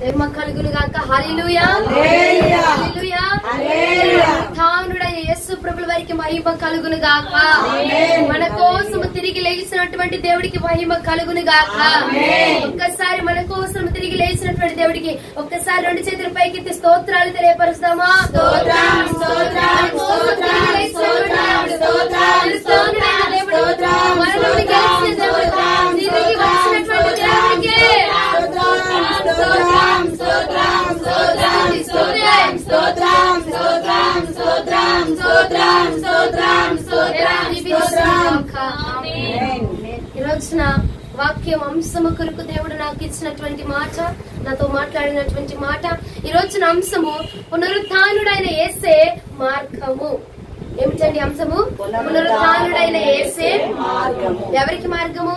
మహిమ కలుగును గాక. హల్లెలూయా హల్లెలూయా హల్లెలూయా. తానుడైన యేసు ప్రభుల వారికి మహిమ కలుగును గాక. మన కోసం తిరిగి లేచినటువంటి దేవుడికి మహిమ కలుగును గాక. ఒక్కసారి మన కోసం తిరిగి లేచినటువంటి దేవుడికి ఒక్కసారి రెండు చేతుల పైకెత్తి స్తోత్రాలు తెలియపరుస్తామా? స్తోత్రం స్తోత్రం స్తోత్రం స్తోత్రం స్తోత్రం స్తోత్రం స్తోత్రం. మనల్ని గెలిచిన దేవుడు, తిరిగి వచ్చినటువంటి దేవుడికి స్తోత్రం స్తోత్రం స్తోత్రం స్తోత్రం స్తోత్రం స్తోత్రం స్తోత్రం స్తోత్రం స్తోత్రం స్తోత్రం. ఈ రోజున వాక్యం అంశము కొరకు దేవుడు నాకు ఇచ్చినటువంటి మాట, నాతో మాట్లాడినటువంటి మాట. ఈ రోజున అంశము పునరుత్థానుడైన యేసే మార్గము. ఏమిటండి అంశము? పునరుత్థానుడైన యేసే మార్గము. ఎవరికి మార్గము?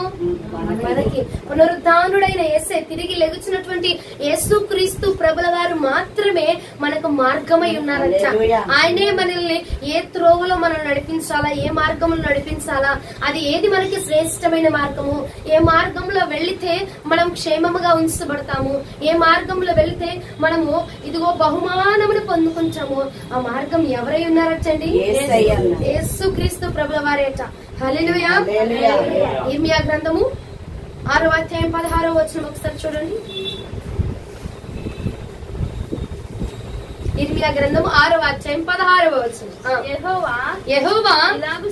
మనకి. పునరుత్థానుడైన యేసే, తిరిగి లెగుచినటువంటి యేసుక్రీస్తు ప్రభుల వారు మాత్రమే మనకు మార్గమై ఉన్నారంట. ఆయనే మనల్ని ఏ త్రోవలో మనం నడిపించాలా, ఏ మార్గంలో నడిపించాలా, అది ఏది మనకి శ్రేష్టమైన మార్గము, ఏ మార్గంలో వెళ్లితే మనం క్షేమముగా ఉంచబడతాము, ఏ మార్గంలో వెళ్తే మనము ఇదిగో బహుమానమును పొందుకుంటాము, ఆ మార్గం ఎవరై ఉన్నారటండి? యేసుక్రీస్తు ప్రభుల వారేట. హల్లెలూయా. ఇర్మియా గ్రంథము 6వ అధ్యాయం 16వ వచనం ఒకసారి చూడండి. ఇర్మియా గ్రంథము 6వ అధ్యాయం 16వ వచనం. యెహోవా ఇలాగున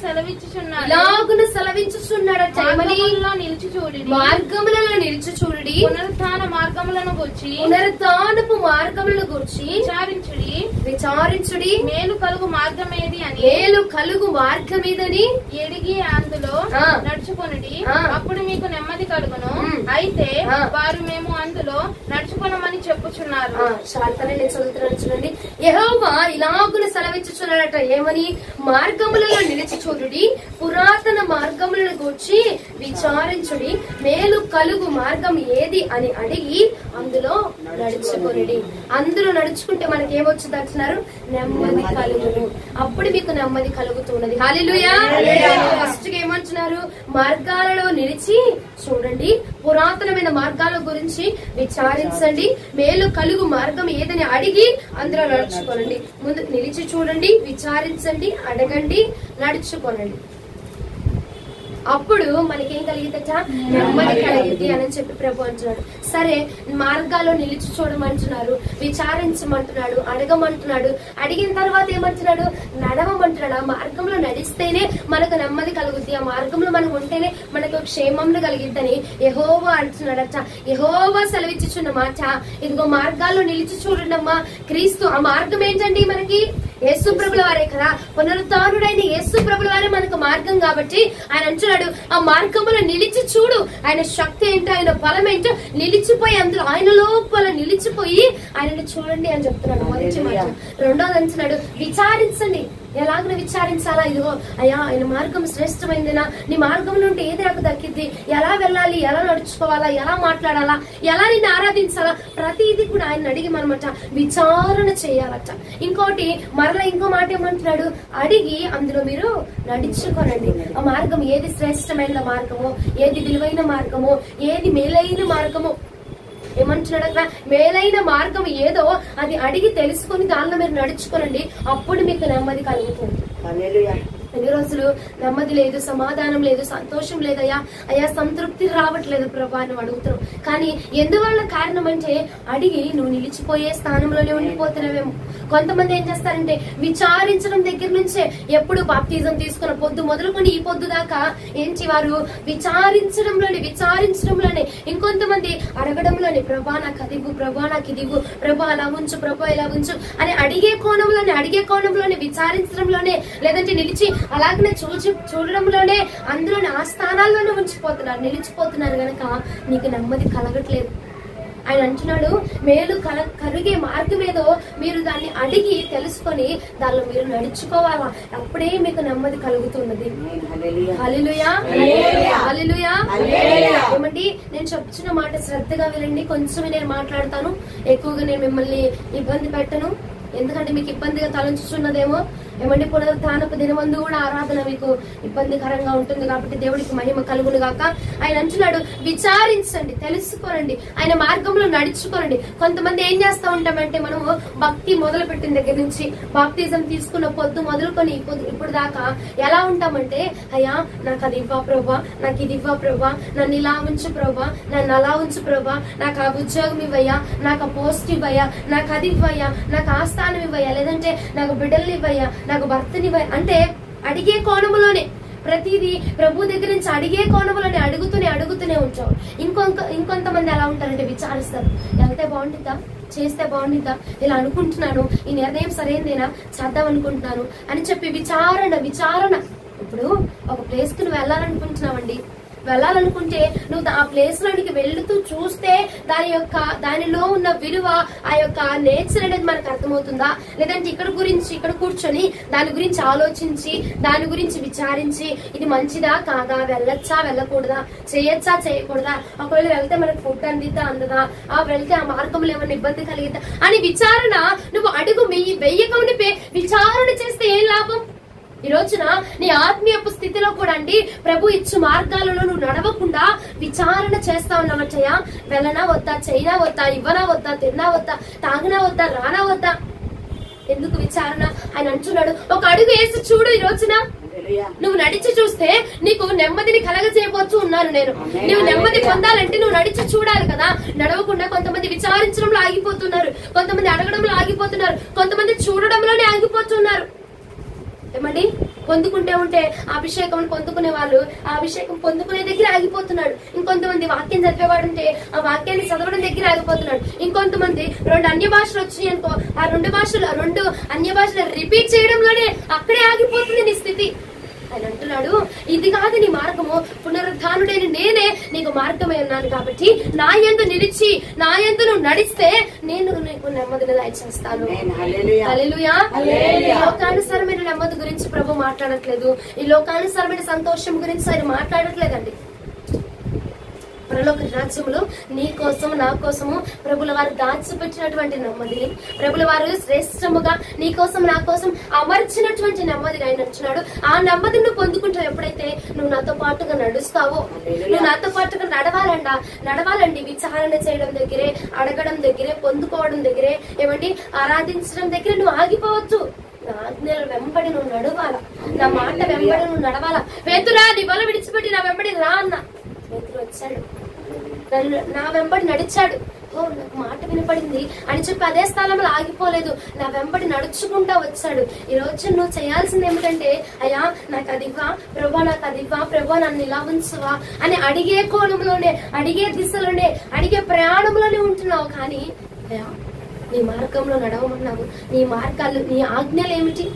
సెలవించుచున్నాడట. నిలిచి చూడు, మార్గములలో నిలిచి చూడుడి, పునరుత్థాన మార్గములను గూర్చి, పునరుత్థానపు మార్గములను గూర్చి విచారించుడి. మేలు కలుగు మార్గమేది అని, మేలు కలుగు మార్గమేదని ఎడిగి అందులో నడుచుకొనుడి, అప్పుడు మీకు నెమ్మది కలుగును. అయితే వారు మేము అందులో నడుచుకొనమని చెప్పుచున్నారు. నేను చదువుతున్నాను చూడండి. యెహోవా ఇలాగున సెలవిచ్చుచున్నాడట. ఏమని? మార్గములలో నిలిచి చూడుడి, పురాతన మార్గములను గూర్చి విచారించుడి, మేలు కలుగు మార్గం ఏది అని అడిగి అందులో నడుచుకొనుడి. అందులో నడుచుకుంటే మనకి ఏమొచ్చింది అంటున్నారు? నెమ్మది కలుగును. అప్పుడు మీకు నెమ్మది కలుగుతున్నది. హల్లెలూయా. ఫస్ట్ ఏమంటున్నారు? మార్గాలలో నిలిచి చూడండి, పురాతనమైన మార్గాల గురించి విచారించండి, మేలు కలుగు మార్గం ఏదని అడిగి అందులో నడుచుకోనండి. ముందు నిలిచి చూడండి, విచారించండి, అడగండి, నడుచుకోనండి. అప్పుడు మనకేం కలిగిద్దట? నెమ్మది కలిగింది అని చెప్పి ప్రభు అంటున్నాడు. సరే, మార్గాల్లో నిలిచి చూడమంటున్నారు, విచారించమంటున్నాడు, అడగమంటున్నాడు. అడిగిన తర్వాత ఏమంటున్నాడు? నడవమంటున్నాడు. ఆ మార్గంలో నడిస్తేనే మనకు నెమ్మది కలుగుద్ది, ఆ మార్గంలో మనం ఉంటేనే మనకు క్షేమంను కలిగిద్దని యెహోవా అంటున్నాడట. యెహోవా సెలవిచ్చుచున్న మాట, ఇదిగో మార్గాల్లో నిలిచి చూడండమ్మా. క్రీస్తు ఆ మార్గం ఏంటండి? మనకి యేసు ప్రభుల వారే కదా. పునరుత్థానుడైన యేసు ప్రభుల వారే మనకు మార్గం కాబట్టి ఆయన అంటున్నాడు, ఆ మార్గంలో నిలిచి చూడు. ఆయన శక్తి ఏంటో, ఆయన బలం ఏంటో నిలిచిపోయి అందులో ఆయన లోపల నిలిచిపోయి ఆయనని చూడండి అని చెప్తున్నాడు. మొదటి మాట. రెండోది అంటున్నాడు, విచారించండి. ఎలాగో విచారించాలా? ఇదిగో అయ్యా, ఆయన మార్గం శ్రేష్టమైందినా, నీ మార్గంలో ఉంటే ఏది నాకు దక్కిద్ది, ఎలా వెళ్ళాలి, ఎలా నడుచుకోవాలా, ఎలా మాట్లాడాలా, ఎలా నిన్ను ఆరాధించాలా, ప్రతిదీ కూడా ఆయన అడిగి మనమాట విచారణ చేయాలట. ఇంకోటి మరలా ఇంకో మాట ఏమంటున్నాడు? అడిగి అందులో మీరు నడుచుకోనండి. ఆ మార్గం ఏది శ్రేష్టమైన మార్గమో, ఏది విలువైన మార్గమో, ఏది మేలైన మార్గమో ఏమంటున్నాడు అక్కడ? మేలైన మార్గం ఏదో అది అడిగి తెలుసుకుని దానిలో మీరు నడుచుకోనండి, అప్పుడు మీకు నెమ్మది కలుగుతుంది. ఎన్ని రోజులు నెమ్మది లేదు, సమాధానం లేదు, సంతోషం లేదయ్యా, అయ్యా సంతృప్తి రావట్లేదు ప్రభా అని అడుగుతున్నాం. కానీ ఎందువల్ల కారణం అంటే అడిగి నువ్వు నిలిచిపోయే స్థానంలోనే ఉండిపోతున్నావేమో. కొంతమంది ఏం చేస్తారంటే విచారించడం దగ్గర నుంచే, ఎప్పుడు బాప్తిజం తీసుకున్న పొద్దు మొదలుకొని ఈ పొద్దు దాకా ఏంటి వారు విచారించడంలోనే ఇంకొంతమంది అడగడంలోనే, ప్రభా నాకు అదివ్వు, ప్రభా నాకు ఇదివ్వు, ప్రభా అలా ఉంచు, ప్రభా ఇలా ఉంచు అని అడిగే కోణంలోనే విచారించడంలోనే, లేదంటే నిలిచి అలాగనే చూడడంలోనే, అందులోనే ఆ స్థానాల్లోనే నిలిచిపోతున్నారు గనక నీకు నెమ్మది కలగట్లేదు. ఆయన అంటున్నాడు, మేలు కరిగే మార్గం ఏదో మీరు దాన్ని అడిగి తెలుసుకొని దానిలో మీరు నడుచుకోవాలా, అప్పుడే మీకు నెమ్మది కలుగుతున్నది. హల్లెలూయా హల్లెలూయా. ఏమండి, నేను చెప్తున్న మాట శ్రద్ధగా వినండి. కొంచెమే నేను మాట్లాడతాను, ఎక్కువగా నేను మిమ్మల్ని ఇబ్బంది పెట్టను. ఎందుకంటే మీకు ఇబ్బందిగా తలంచుచున్నదేమో. ఏమండి పునరుత్థానపు దినమందు కూడా ఆరాధన మీకు ఇబ్బందికరంగా ఉంటుంది కాబట్టి దేవుడికి మహిమ కలుగును గాక. ఆయన అంటున్నాడు విచారించండి, తెలుసుకోనండి, ఆయన మార్గంలో నడుచుకోనండి. కొంతమంది ఏం చేస్తా ఉంటామంటే మనము భక్తి మొదలు పెట్టిన దగ్గర నుంచి బాప్తిజం తీసుకున్న పొద్దు మొదలుకొని ఇప్పుడు దాకా ఎలా ఉంటామంటే, అయ్యా నాకు అది ఇవ్వా ప్రభా, నాకు ఇది ఇవ్వా ప్రభా, నన్ను ఇలా ఉంచు ప్రభా, నన్ను అలా ఉంచు ప్రభా, నాకు ఆ ఉద్యోగం ఇవ్వయ్యా, నాకు ఆ పోస్ట్ ఇవ్వయ్యా, నాకు అది ఇవ్వయ్యా, నాకు ఆ స్థానం ఇవ్వయ్యా, లేదంటే నాకు బిడ్డల్ని ఇవ్వయ్యా, నాకు భర్తని ఇవ్వయ్యా అంటే అడిగే కోణములోనే ప్రతిదీ ప్రభు దగ్గర నుంచి అడిగే కోణములని అడుగుతూనే ఉంటారు. ఇంకొంతమంది ఎలా ఉంటారంటే విచారిస్తారు, వెళ్తే బాగుంటుందా, చేస్తే బాగుంటుందా, ఇలా అనుకుంటున్నాను, ఈ నిర్ణయం సరైనదేనా, చేద్దాం అనుకుంటున్నాను అని చెప్పి విచారణ. ఇప్పుడు ఒక ప్లేస్ కి నువ్వు వెళ్ళాలనుకుంటున్నావండి, వెళ్ళాలనుకుంటే నువ్వు ఆ ప్లేస్ లోనికి వెళ్తూ చూస్తే దానిలో ఉన్న విలువ, ఆ యొక్క నేచర్ అనేది మనకు అర్థమవుతుందా, లేదంటే ఇక్కడ కూర్చొని దాని గురించి ఆలోచించి దాని గురించి విచారించి ఇది మంచిదా కాదా, వెళ్ళొచ్చా వెళ్ళకూడదా, చేయొచ్చా చేయకూడదా, ఒకవేళ వెళ్తే మనకు ఫుడ్ అందిద్దా అందదా, వెళ్తే ఆ మార్గంలో ఏమైనా ఇబ్బంది కలిగిద్దా అని విచారణ నువ్వు అడుగు వెయ్యకమునిపే విచారణ చేస్తే ఏం లాభం? ఈ రోజున నీ ఆత్మీయపు స్థితిలో కూడా అండి ప్రభు ఇచ్చు మార్గాలలో నువ్వు నడవకుండా విచారణ చేస్తా ఉన్నావచ్చయ్యా, వెళ్ళనా వద్దా, చైనా వద్దా, ఇవ్వనా వద్దా, తిన్నా వద్దా, తాగినా వద్దా, రానా వద్దా, ఎందుకు విచారణ? ఆయన అంటున్నాడు ఒక అడుగు వేసి చూడు. ఈ రోజున నువ్వు నడిచి చూస్తే నీకు నెమ్మదిని కలగజేయవచ్చు ఉన్నాను నేను. నువ్వు నెమ్మది పొందాలంటే నువ్వు నడిచి చూడాలి కదా. నడవకుండా కొంతమంది విచారించడంలో ఆగిపోతున్నారు, కొంతమంది అడగడంలో ఆగిపోతున్నారు, కొంతమంది చూడడంలోనే ఆగిపోతున్నారు. ఏమండి పొందుకుంటే ఉంటే అభిషేకం పొందుకునే వాళ్ళు ఆ అభిషేకం పొందుకునే దగ్గర ఆగిపోతున్నాడు. ఇంకొంతమంది వాక్యం చదివేవాడు ఉంటే ఆ వాక్యాన్ని చదవడం దగ్గర ఆగిపోతున్నాడు. ఇంకొంతమంది 2 అన్య భాషలు వచ్చినాయి అనుకో, ఆ 2 అన్య భాషలు రిపీట్ చేయడంలోనే అక్కడే ఆగిపోతుంది నీ స్థితి. ఆయన అంటున్నాడు ఇది కాదు నీ మార్గము, పునరుద్ధానుడైన నేనే నీకు మార్గమై ఉన్నాను కాబట్టి నా యందు నిలిచి నా యందు నువ్వు నడిస్తే నేను నీకు నెమ్మదిని దయచేస్తాను. హల్లెలూయా. ఈ లోకానుసారమైన నెమ్మది గురించి ప్రభు మాట్లాడట్లేదు, ఈ లోకానుసారమైన సంతోషం గురించి ఆయన మాట్లాడట్లేదండి. పరలోక రాజ్యములో నీ కోసం నా కోసము ప్రభుల వారు దాచిపెట్టినటువంటి నెమ్మదిని, ప్రభుల వారు శ్రేష్టముగా నీ కోసం నా కోసం అమర్చినటువంటి నెమ్మదిని ఆయన అంటున్నాడు. ఆ నెమ్మదిని నువ్వు పొందుకుంటావు ఎప్పుడైతే నువ్వు నాతో పాటుగా నడుస్తావో. నువ్వు నాతో పాటుగా నడవాలండి. విచారణ చేయడం దగ్గరే, అడగడం దగ్గరే, పొందుకోవడం దగ్గరే, ఏమండి ఆరాధించడం దగ్గరే నువ్వు ఆగిపోవచ్చు. నా ఆజ్ఞల వెంబడి నువ్వు నడవాలా, నా మాట వెంబడి నువ్వు నడవాలా. పేతురా నీ వల విడిచిపెట్టి నా వెంబడి రా అన్న. పేతురు వచ్చాడు, నా వెంబడి నడిచాడు. నాకు మాట వినపడింది అని చెప్పి అదే స్థలంలో ఆగిపోలేదు, నా వెంబడి నడుచుకుంటా వచ్చాడు. ఈ రోజు నువ్వు చేయాల్సింది ఏమిటంటే, అయ్యా నాకు అది ఇవ్వా ప్రభా, నాకు అది ఇవ్వా ప్రభా, నన్ను ఇలా ఉంచువా అని అడిగే కోణంలోనే, అడిగే దిశలోనే, అడిగే ప్రయాణంలోనే ఉంటున్నావు. కానీ అయ్యా నీ మార్గంలో నడవమన్నావు, నీ మార్గాలు, నీ ఆజ్ఞలు ఏమిటి?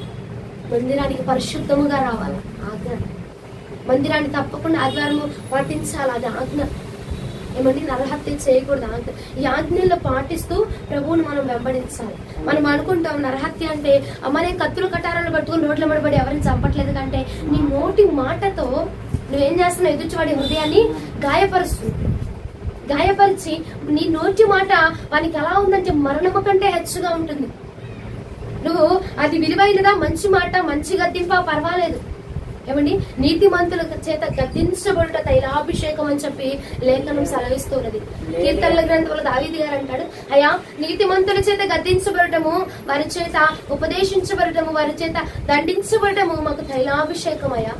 మందిరానికి పరిశుద్ధముగా రావాలి, ఆజ్ఞ. మందిరాన్ని తప్పకుండా ఆదివారము పాటించాలి, అది ఆజ్ఞ. ఏమంటే నరహత్య చేయకూడదు, ఆజ్ఞ. ఈ ఆజ్ఞల్లో పాటిస్తూ ప్రభువును మనం వెంబడించాలి. మనం అనుకుంటాం నరహత్య అంటే అమ్మనే కత్తులు కటారాలు పట్టుకుని రోడ్ల మడబడి ఎవరిని చంపట్లేదు కంటే నీ నోటి మాటతో నువ్వేం చేస్తున్నావు? ఎదుటివాడి హృదయాన్ని గాయపరిచి నీ నోటి మాట వానికి ఎలా ఉందంటే మరణము కంటే హెచ్చుగా ఉంటుంది. నువ్వు అది విలువైనదా, మంచి మాట, మంచి గద్దింపా పర్వాలేదు. ఏమండి నీతిమంతుల చేత గద్దించబడుట తైలాభిషేకం అని చెప్పి లేఖనం సెలవిస్తున్నది. కీర్తనల గ్రంథంలో దావీదు గారు అంటాడు, అయ్యా నీతిమంతుల చేత గద్దించబడటము, వారి చేత ఉపదేశించబడటము, వారి చేత దండించబడటము మాకు తైలాభిషేకం. అయ్యా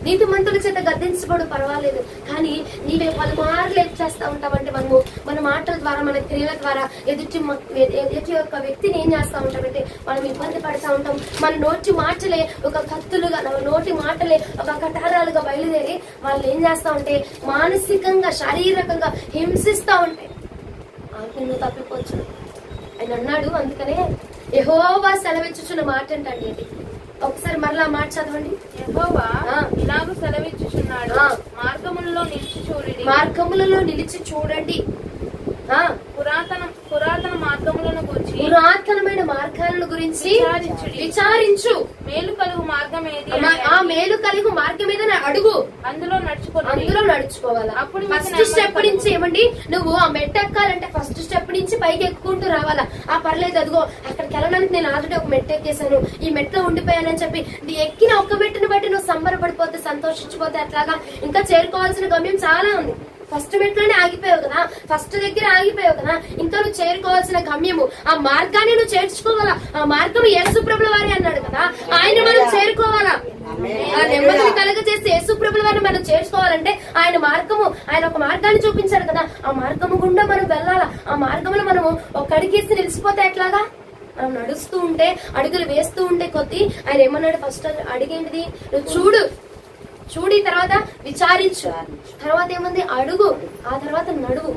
నీతిమంతుల చేత గద్దించబడు పర్వాలేదు, కానీ నీవే పలుమార్లు ఏం చేస్తా ఉంటావంటే మన మాటల ద్వారా, మన క్రియల ద్వారా ఎదుటి యొక్క వ్యక్తిని ఏం చేస్తా ఉంటామంటే మనం ఇబ్బంది పడుతూ ఉంటాం. మన నోటి మాటలే ఒక కత్తులుగా, నోటి మాటలే ఒక కటారాలుగా బయలుదేరి వాళ్ళు ఏం చేస్తా ఉంటే మానసికంగా, శారీరకంగా హింసిస్తా ఉంటాయి. ఆజ్ఞను తప్పిపోవచ్చు. ఆయన అన్నాడు, అందుకనే యెహోవా సెలవిచ్చుచున్న మాట ఏంటండి అది. ఒకసారి మరలా మాట చదవండి. యెహోవా ఇలాగ సెలవిచ్చుచున్నాడు, మార్గములలో నిలిచి చూడండి. మార్గములలో నిలిచి చూడండి. పురాతన మార్గములను గురించి పురాతనమైన మార్గాలను గురించి విచారించు. మేలు కలుగు మార్గం ఏది? ఆ మేలు కలుగు మార్గం ఏదని అడుగు, అందులో నడుచుకోవాలి. అప్పుడు ఫస్ట్ స్టెప్ నుంచి ఏమండి, నువ్వు ఆ మెట్టు ఎక్కాలంటే ఫస్ట్ స్టెప్ నుంచి పైకి ఎక్కుంటూ రావాలా. ఆ పర్లేదు, అదిగో అక్కడికి వెళ్ళడానికి నేను ఆల్రెడీ ఒక మెట్టు ఎక్కేసాను, ఈ మెట్లో ఉండిపోయానని చెప్పి ఎక్కిన ఒక్క మెట్టును బట్టి నువ్వు సంబరపడిపోతే, సంతోషించిపోతే అట్లాగా ఇంకా చేరుకోవాల్సిన గమ్యం చాలా ఉంది. ఫస్ట్ మెట్లోనే ఆగిపోయావు కదా, ఫస్ట్ దగ్గర ఆగిపోయావు కదా, ఇంకా నువ్వు చేరుకోవాల్సిన గమ్యము, ఆ మార్గాన్ని నువ్వు చేర్చుకోవాలా. ఆ మార్గం యేసుప్రభుల వారి అన్నాడు కదా, ఆయన మనం చేరుకోవాలా. ఆ నెమ్మదిని కలగజేసి యేసుప్రభుల వారిని మనం చేర్చుకోవాలంటే ఆయన మార్గము, ఆయన ఒక మార్గాన్ని చూపించాడు కదా, ఆ మార్గము గుండా మనం వెళ్ళాలా. ఆ మార్గంలో మనము ఒక అడిగేసి నిలిచిపోతే ఎట్లాగా? మనం నడుస్తూ ఉంటే, అడుగులు వేస్తూ ఉంటే కొద్ది ఆయన ఏమన్నాడు, ఫస్ట్ అడిగేంటిది నువ్వు చూడి, తర్వాత విచారించు, తర్వాత ఏముంది అడుగు, ఆ తర్వాత నడువు.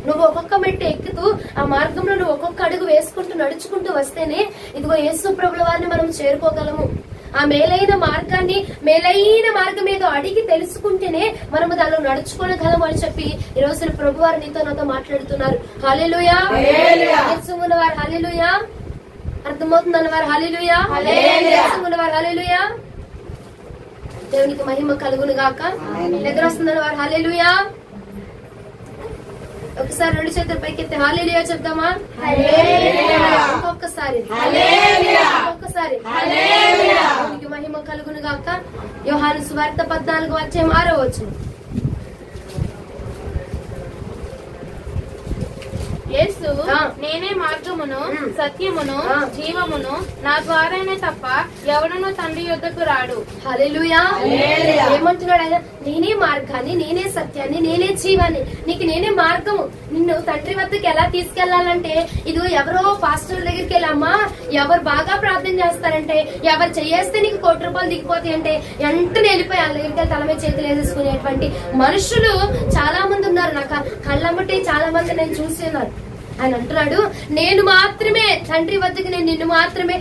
నువ్వు ఒక్కొక్క మెట్టు ఎక్కుతూ ఆ మార్గంలో నువ్వు ఒక్కొక్క అడుగు వేసుకుంటూ నడుచుకుంటూ వస్తేనే ఇదిగో యేసు ప్రభుల వారిని మనం చేరుకోగలము. ఆ మేలైన మార్గం ఏదో అడిగి తెలుసుకుంటేనే మనము దానిలో నడుచుకోగలము అని చెప్పి ఈ రోజు ప్రభు వారు నీతో నాతో మాట్లాడుతున్నారు. హల్లెలూయా. వారు హల్లెలూయా. అర్థమవుతుందన్న వారు హల్లెలూయా. వారు హల్లెలూయా. దేవునికి మహిమ కలుగును గాక. నిద్రొస్తుందని వారు హల్లెలూయా. ఒకసారి రెండు చేతులు పైకెత్తి హల్లెలూయా చెప్తామా? ఇంకొకసారి దేవునికి మహిమ కలుగును గాక. యోహాను సువార్త 14:6 యేసు నేనే మార్గమును సత్యమును జీవమును, నా ద్వారానే తప్ప ఎవడునూ తండ్రి యొద్దకు రాడు. హల్లెలూయా. ఏమంటున్నాడు ఆయన? నేనే మార్గాన్ని, నేనే సత్యాన్ని, నేనే జీవాన్ని, నీకు నేనే మార్గము. నిన్ను తండ్రి వద్దకు ఎలా తీసుకెళ్లాలంటే, ఇదిగో ఎవరో పాస్టర్ దగ్గరికి వెళ్ళామా, ఎవరు బాగా ప్రార్థన చేస్తారంటే, ఎవరు చేస్తే నీకు ₹1,00,000 దిగిపోతాయి అంటే వెంటనే వెళ్ళిపోయి వాళ్ళ దగ్గరికి తల మీద చేతులు వేసేసుకునేటువంటి మనుషులు చాలా మంది ఉన్నారు. నాకు కళ్ళమ్మటే చాలా మంది నేను చూస్తున్నాను. ఆయన అంటున్నాడు, నేను మాత్రమే తండ్రి వద్దకు, నేను మాత్రమే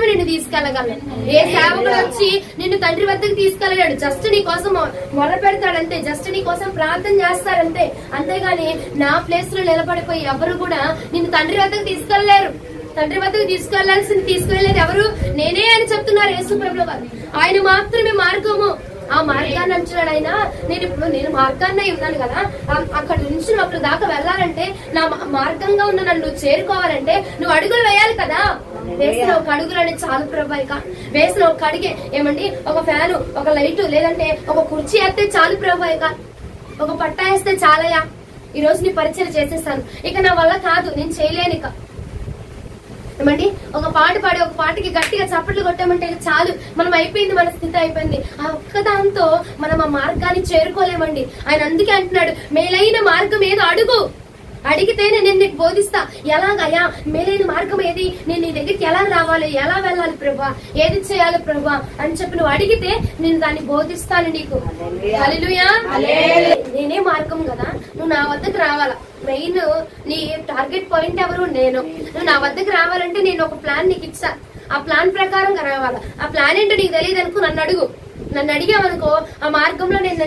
నిన్ను తీసుకెళ్లగలను. ఏ సేవకుడు వచ్చి నిన్ను తండ్రి వద్దకు తీసుకెళ్ళగాడు, జస్ట్ నీ కోసం మొదలు పెడతాడంతే, జస్ట్ నీ కోసం ప్రార్థన చేస్తాడంతే. అంతేగాని నా ప్లేస్ లో నిలబడిపోయి ఎవరు కూడా నిన్ను తండ్రి వద్దకు తీసుకెళ్లలేరు. తండ్రి వద్దకు తీసుకెళ్లేది ఎవరు? నేనే అని చెప్తున్నారు యేసు ప్రభువు వారు. ఆయన మాత్రమే మార్గము. ఆ మార్గాన్ని అంటున్నాడు ఆయన. నేను మార్గాన్ని ఉన్నాను కదా, అక్కడ నుంచి నువ్వు అక్కడ దాకా వెళ్ళాలంటే, నా మార్గంగా ఉన్న నన్ను నువ్వు చేరుకోవాలంటే నువ్వు అడుగులు వేయాలి కదా. వేసిన ఒక అడుగులు అనేది చాలు ప్రభాయిక. వేసిన ఒక అడిగే ఏమండి, ఒక ఫ్యాను, ఒక లైటు, లేదంటే ఒక కుర్చీ వేస్తే చాలు ప్రభాయిక. ఒక పట్టా వేస్తే చాలయ్యా, ఈ రోజు నీ పరిచయం చేసేస్తాను, ఇక నా వల్ల కాదు, నేను చేయలేను ఇక. ఏమండి, ఒక పాట పాడి ఒక పాటకి గట్టిగా చప్పట్లు కొట్టామంటే చాలు, మనం అయిపోయింది, మన స్థితి అయిపోయింది. ఆ ఒక్కదాంతో మనం ఆ మార్గాన్ని చేరుకోలేమండి. ఆయన అందుకే అంటున్నాడు, మేలైన మార్గం ఏదో అడుగు, అడిగితేనే నేను నీకు బోధిస్తా. ఎలాగయ్యా మేలైన మార్గం ఏది, నేను నీ దగ్గరికి ఎలా రావాలి, ఎలా వెళ్ళాలి ప్రభా, ఏది చేయాలి ప్రభా అని చెప్పి నువ్వు అడిగితే నేను దాన్ని బోధిస్తాను నీకు. హల్లెలూయా. నేనే మార్గం కదా, నువ్వు నా వద్దకు రావాలా. మెయిన్ నీ టార్గెట్ పాయింట్ ఎవరు? నేను. నువ్వు నా వద్దకు రావాలంటే నేను ఒక ప్లాన్ నీకు ఇచ్చా, ఆ ప్లాన్ ప్రకారంగా రావాలా. ఆ ప్లాన్ ఏంటో నీకు తెలియదు అనుకో, నన్ను అడిగావనుకో, ఆ మార్గంలో నేను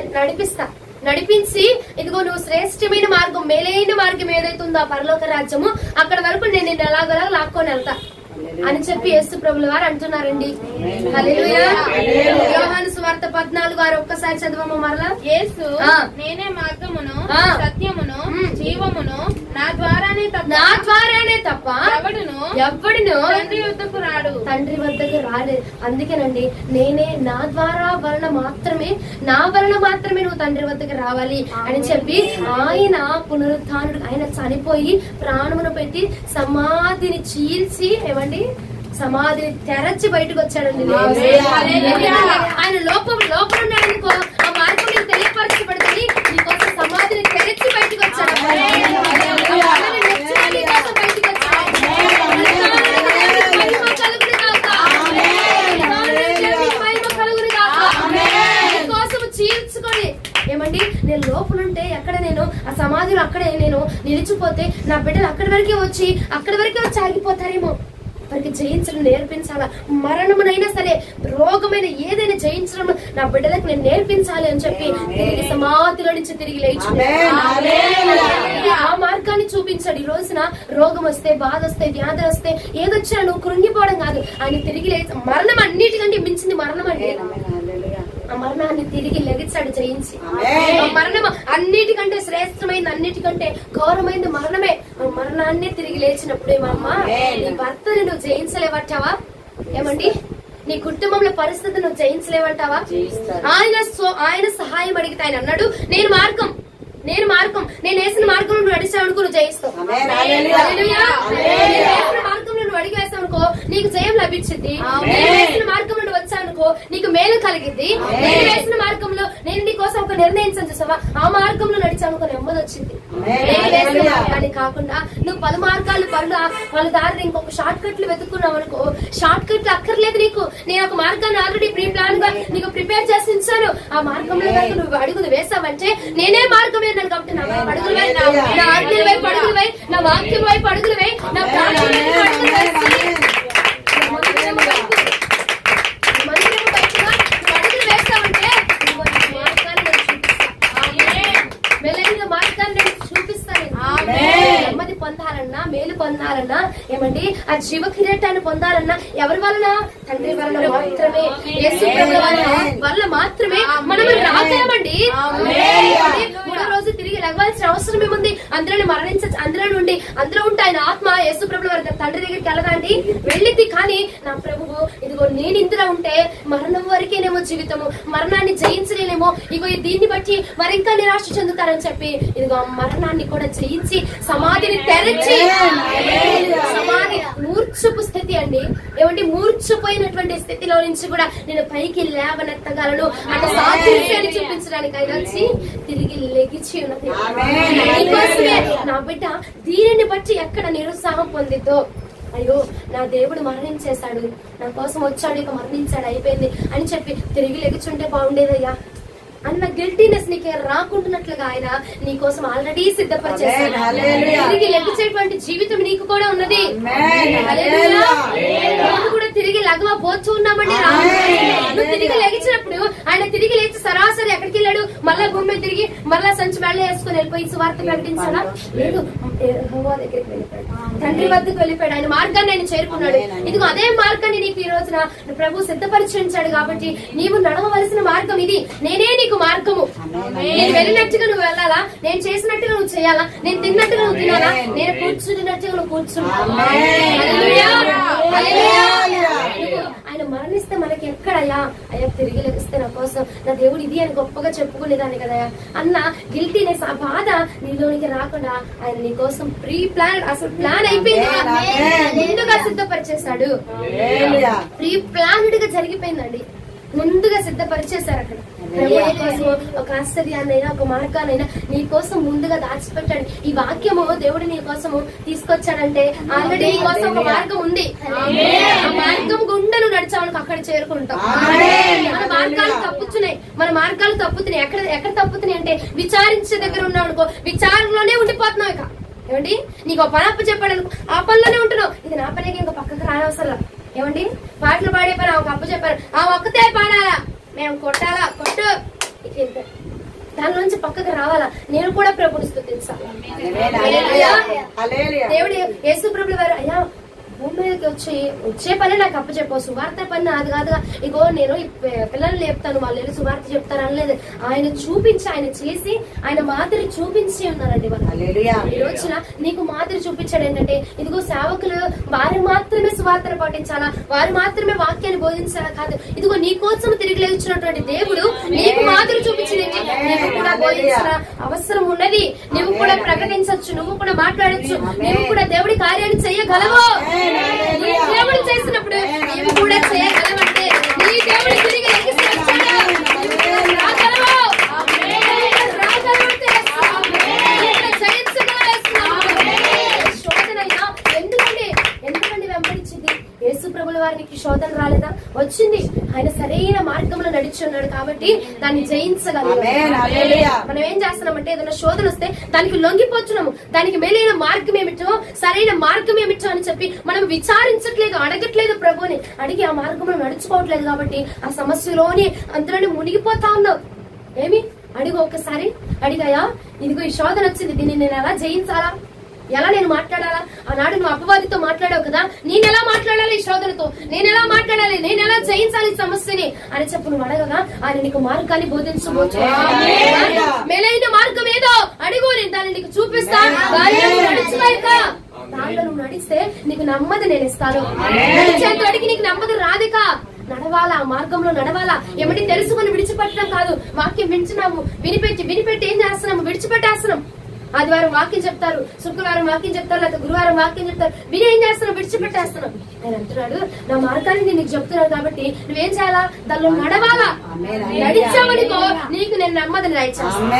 నడిపించి ఇదిగో నువ్వు శ్రేష్టమైన మార్గం, మేలైన మార్గం ఏదైతుందో ఆ పరలోక రాజ్యము, అక్కడ వరకు నేను నిన్ను ఎలాగోలా లాక్కొని వెళ్తా అని చెప్పి యేసు ప్రభుల వారు అంటున్నారండి. హల్లెలూయా. యోహాను సువార్త 14:6 ఒక్కసారి చదవమా మరలా. యేసు నేనే మార్గమును సత్యమును జీవమును, నా ద్వారానే తప్ప ఎవడును తండ్రి వద్దకు రాలేదు. అందుకేనండి నేనే, నా ద్వారా వలన మాత్రమే, నా వలన మాత్రమే నువ్వు తండ్రి వద్దకు రావాలి అని చెప్పి ఆయన పునరుత్థానుడు, ఆయన చనిపోయి ప్రాణమును పెట్టి సమాధిని చీల్చి, ఏమండి సమాధిని తెరచి బయటకు వచ్చాడండి. ఆయన లోపల ఉన్నాడనుకో, ఆ మార్గం నీకు తెలియపరచబడుతుంది, నీకోసం సమాధిని తెరచి బయటకు వచ్చాడు. చీల్చుకొని ఏమండి, నేను లోపలుంటే ఎక్కడ నేను ఆ సమాధిలో అక్కడే నేను నిలిచిపోతే నా బిడ్డలు అక్కడి వరకే వచ్చి ఆగిపోతారేమో. వారికి జయించడం నేర్పించాలా. మరణమునైనా సరే, రోగమైన ఏదైనా జయించడం నా బిడ్డలకు నేను నేర్పించాలి అని చెప్పి తిరిగి సమాధిలో నుంచి తిరిగి లేచి చూపించాడు. ఈ రోజున రోగం వస్తే, బాధ వస్తే, వ్యాధి వస్తే, ఏదొచ్చినా నువ్వు కృంగిపోవడం కాదు, ఆయన తిరిగి లేచి మరణం అన్నిటికంటే మించింది మరణం అంటే ఆ మరణాన్ని తిరిగి లెగిస్తాడు జయించి. మరణం అన్నిటికంటే శ్రేష్టమైంది, అన్నిటికంటే ఘోరమైంది మరణమే. మరణాన్ని తిరిగి లేచినప్పుడు ఏమమ్మా నీ భర్తని నువ్వు జయించలేవటావా? ఏమండి నీ కుటుంబంలో పరిస్థితి నువ్వు జయించలేవంటావా? ఆయన సహాయం అడిగితే ఆయన అన్నాడు, నేను మార్గం, నేను వేసిన మార్గంలో నువ్వు నడిచావు అనుకో నువ్వు జయిస్తావు. మార్గంలో నువ్వు అడిగి వేస్తావు అనుకో నీకు జయం లభించింది. నేను వేసిన మార్గంలో నువ్వు వచ్చావు అనుకో నీకు మేలు కలిగింది. నేను వేసిన మార్గంలో నేను నీ కోసం ఒక నిర్ణయించాను చూసావా, ఆ మార్గంలో నడిచావు అనుకో నెమ్మది వచ్చింది. నేను వేసిన మార్గాన్ని కాకుండా నువ్వు పలు మార్గాలు పలు దారిని ఇంకొక షార్ట్ కట్లు వెతుక్కున్నావు అనుకో, షార్ట్ కట్లు అక్కర్లేదు నీకు. నేను ఒక మార్గాన్ని ఆల్రెడీ ప్రీ ప్లాన్ గా నీకు ప్రిపేర్ చేసి ఉంచాను. ఆ మార్గంలో నువ్వు అడుగులు వేసావంటే నేనే మార్గం కాబట్టి నా అడుగులు వై, నా ఆజ్ఞల వైపు అడుగులు వై, నా వాక్యం వైపు అడుగులు వై, నా ప్రార్థన వైపు అడుగులు వేస్తావంటే మెల్లైన మార్గాన్ని చూపిస్తాను. నెమ్మది పొందాలన్నా, మేలు పొందాలన్నా, ఏమండి ఆ జీవ కిరీటాన్ని పొందాలన్నా ఎవరి వలన? తండ్రి వలన మాత్రమే, యేసు ప్రభువు వల్ల మాత్రమే మనం రాగలమండి. మూడో రోజు తిరిగి లెగవలసిన అవసరం ఏముంది? అందులోని అందులో నుండి అందులో ఉంటే ఆయన ఆత్మ యేసు ప్రభువు వారి తండ్రి దగ్గరికి వెళ్ళదండి, వెళ్ళింది. కానీ నా ప్రభువు ఇదిగో నేను ఇందులో ఉంటే మరణం వరకేనేమో జీవితము, మరణాన్ని జయించలేనేమో, ఇగో దీన్ని బట్టి వారు ఇంకా నిరాశ చెందుతారని చెప్పి ఇదిగో మరణాన్ని కూడా జయించి సమాధిని తెరచి, సమాధి మూర్ఛపు స్థితి అండి, ఏమంటే మూర్ఛపోయినటువంటి స్థితిలో నుంచి కూడా నేను పైకి లేవనెత్తగలను అంటే సాధ్యని చూపించడానికి ఆయన వచ్చి తిరిగి లెగిచి ఉన్నది. నీకోసమే నా బిడ్డ దీనిని బట్టి ఎక్కడ నిరుత్సాహం పొందిద్దో, అయ్యో నా దేవుడు మరణించేశాడు, నా కోసం వచ్చాడు, ఇక మరణించాడు, అయిపోయింది అని చెప్పి తిరిగి లెగిచుంటే బాగుండేదయ్యా అన్న గిల్టీనెస్ నీకే రాకుంటున్నట్లుగా ఆయన నీ కోసం ఆల్రెడీ సిద్ధపరిచేశాడు. తిరిగి లెగిచేటువంటి జీవితం నీకు కూడా ఉన్నది. కూడా తిరిగి లగవబోతూ ఉన్నామండి. నువ్వు తిరిగి లెగిచినప్పుడు ఆయన తిరిగి లేచి సరాసరి ఎక్కడికి వెళ్ళాడు? మళ్ళా భూమి మీద తిరిగి మళ్ళా సంచి మెళ్ళ వేసుకుని వెళ్ళిపోయి సువార్త ప్రకటించాలా? లేదు, యెహోవా దగ్గరికి వెళ్ళిపోయాడు, తండ్రి వద్దకు వెళ్ళిపోయాడు. ఆయన మార్గాన్ని ఆయన చేరుకున్నాడు. ఇదిగో అదే మార్గాన్ని నీకు ఈ రోజున ప్రభు సిద్ధపరిచించాడు. కాబట్టి నీవు నడవవలసిన మార్గం ఇది. నేనే నీకు మార్గము. నేను వెళ్ళినట్టుగా నువ్వు వెళ్ళాలా, నేను చేసినట్టుగా నువ్వు చేయాలా, నేను తిన్నట్టుగా నువ్వు తినాలా, నేను కూర్చున్నట్టుగా నువ్వు కూర్చున్నా. ఆయన మరణిస్తే మనకి ఎక్కడయ్యా? అయ్యా తిరిగి లెగిస్తే నా కోసం నా దేవుడు ఇది అని గొప్పగా చెప్పుకునేదాన్ని కదయా అన్న గిల్టీనెస్, ఆ బాధ నీలోనికి రాకుండా ఆయన నీ కోసం ప్రీ ప్లాన్, అసలు ప్లాన్ అయిపోయింది, ముందుగా సిద్ధపరిచేశాడు. ప్రీ ప్లాన్డ్ గా జరిగిపోయిందండి, ముందుగా సిద్ధపరిచేశారు. అక్కడ ఒక ఆశ్చర్యాన్నైనా ఒక మార్గాన్నైనా నీ కోసం ముందుగా దాచిపెట్టాడు. ఈ వాక్యము దేవుడు నీ కోసము తీసుకొచ్చాడంటే ఆల్రెడీ నీ కోసం ఒక మార్గం ఉంది. ఆ మార్గం గుండా నువ్వు నడిచావు అక్కడ చేరుకుంటావు. మన మార్గాలు తప్పుతున్నాయి. ఎక్కడ తప్పుతున్నాయి అంటే విచారించే దగ్గర ఉన్నావు అనుకో, విచారంలోనే ఉండిపోతున్నావు. ఇక ఏమండి నీకు ఒక పని అప్పు చెప్పాడు అనుకో, ఆ పనిలోనే ఉంటున్నావు. ఇది నా పనికి ఇంకా పక్కకు రానవసరం. ఏమండి పాటలు పాడే పని ఒక అప్పు చెప్పారు, ఆ ఒక్కతే పాడాలా, మేము కొట్టాలా, కొట్టు, దాని నుంచి పక్కకు రావాలా. నేను కూడా ప్రభుని స్తుతించాలి. దేవుడు యేసు ప్రభువు వారు అయ్యా భూమి మీదకి వచ్చే పని నాకు అప్పు చెప్పు, సువార్త పని అది కాదుగా, ఇగో నేను పిల్లలు లేపుతాను, వాళ్ళు వెళ్ళి సువార్త చెప్తారు అనలేదు. ఆయన చూపించి, ఆయన చేసి, ఆయన మాదిరి చూపించి ఉన్నారండి. వాళ్ళు ఈ రోజున నీకు మాదిరి చూపించాడు. ఏంటంటే ఇదిగో సేవకులు వారు మాత్రమే సువార్తను పాటించాలా, వారు మాత్రమే వాక్యాన్ని బోధించాలా కాదు, ఇదిగో నీ కోసం తిరిగి లేచినటువంటి దేవుడు నీకు మాదిరి చూపించింది. నీకు కూడా బోధించాల అవసరం ఉన్నది, నువ్వు కూడా ప్రకటించవచ్చు, నువ్వు కూడా మాట్లాడచ్చు, నువ్వు కూడా దేవుడి కార్యాన్ని చేయగలవు. నీ దేవుడు చేసినప్పుడు నీవు కూడా చేయగలవంటే నీ దేవుడు తిరిగి ఎందుకండి వెంబడించింది? యేసు ప్రభుల వారికి శోధన రాలేదా? వచ్చింది. ఆయన సరైన మార్గంలో నడిచున్నాడు కాబట్టి దాన్ని జయించగలరు. మనం ఏం చేస్తున్నామంటే ఏదైనా శోధన వస్తే దానికి లొంగిపోతున్నాము. దానికి మేలైన మార్గం ఏమిటో, సరైన మార్గం ఏమిటో అని చెప్పి మనం విచారించట్లేదు, అడగట్లేదు. ప్రభుని అడిగి ఆ మార్గంలో నడుచుకోవట్లేదు. కాబట్టి ఆ సమస్యలోనే అందులోనే మునిగిపోతా ఉన్నావు. ఏమి అడిగు, ఒకసారి అడిగాయా, ఇదిగో ఈ శోధన వచ్చింది, దీన్ని నేను ఎలా జయించాలా? ఎలా నేను మాట్లాడాలా? ఆనాడు నువ్వు అపవాదితో మాట్లాడావు కదా, నేను ఎలా మాట్లాడాలి ఈ శోధనతో, నేను ఎలా మాట్లాడాలి, నేను ఎలా జయించాలి ఈ సమస్యని అని చెప్పు నువ్వు అడగగా ఆయన నీకు మార్గాన్ని బోధించబోతు. మేలైన మార్గం ఏదో అడుగు, నేను దాన్ని నీకు చూపిస్తాను. దానిలో నువ్వు నడిస్తే నీకు నెమ్మది నేను ఇస్తాను. నడిచేంతటికి నీకు నెమ్మది రాదిక. నడవాలా, ఆ మార్గంలో నడవాలా. ఏమిటి తెలుసుకుని విడిచిపెట్టడం కాదు. వాక్యం వింటున్నాము, వినిపెట్టి ఏం చేస్తున్నాము? విడిచిపెట్టేస్తున్నాం. ఆదివారం వాక్యం చెప్తారు, శుక్రవారం వాక్యం చెప్తారు, లేకపోతే గురువారం వాక్యం చెప్తారు, విని ఏం చేస్తున్నాం? విడిచిపెట్టేస్తున్నాం. ఆయన అంటున్నాడు, నా మార్గాన్ని నేను నీకు చెప్తున్నాను కాబట్టి నువ్వేం చేయాలా? దానిలో నడవాలా. నడిచావనుకో నీకు నేను నెమ్మదిని రాయిచేస్తాను.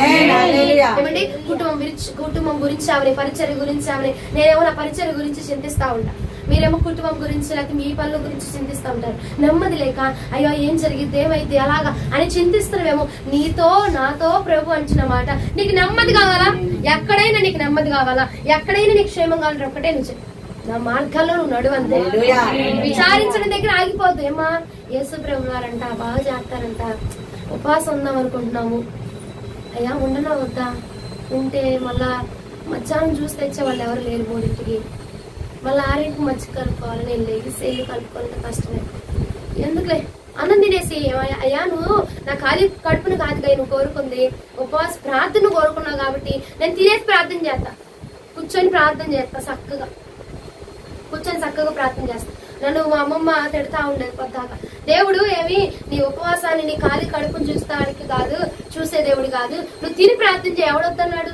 ఏమండి కుటుంబం గురించి అవని, పరిచర్య గురించి అవని, నేనేమో నా పరిచర్య గురించి చింతిస్తా ఉంటా, మీరేమో కుటుంబం గురించి లేకపోతే మీ పనుల గురించి చింతిస్తూ ఉంటారు. నెమ్మది లేక అయ్యో ఏం జరిగిద్ది, ఏమైద్ది అలాగా అని చింతిస్తున్నావేమో. నీతో నాతో ప్రభు అంచిన మాట, నీకు నెమ్మది కావాలా? ఎక్కడైనా నీకు నెమ్మది కావాలా? ఎక్కడైనా నీకు క్షేమం కావాలంటే ఒక్కటే నువ్వు చెప్పు, నా మార్గాల్లో నువ్వు నడువంతే. విచారించడం దగ్గర ఆగిపోద్దు. ఏమా యేసు ప్రభు వారంట బాగా చేస్తారంట, ఉపవాసం ఉందాం అనుకుంటున్నాము. అయ్యా ఉండనా వద్దా? ఉంటే మళ్ళా మధ్యాహ్నం జ్యూస్ తెచ్చే వాళ్ళు ఎవరు లేరు, 3ంటికి మళ్ళీ 6ంటికి మధ్య కలుపుకోవాలి. నేను లేచి కలుపుకోవాలంటే కష్టమే. ఎందుకులే అన్నం తినేసి, అయ్యా నువ్వు నా ఖాళీ కడుపును కాదుగా నువ్వు కోరుకుంది, ఉపవాస ప్రార్థన కోరుకున్నావు కాబట్టి నేను తినేసి ప్రార్థన చేస్తా, కూర్చొని ప్రార్థన చేస్తా, చక్కగా కూర్చొని చక్కగా ప్రార్థన చేస్తా. నన్ను మా అమ్మమ్మ తిడతా ఉండేది పొద్దాక, దేవుడు ఏమి నీ ఉపవాసాన్ని నీ ఖాళీ కడుపును చూస్తానికి కాదు, చూసే దేవుడు కాదు, నువ్వు తిని ప్రార్థన చేయ. ఎవడొద్దన్నాడు?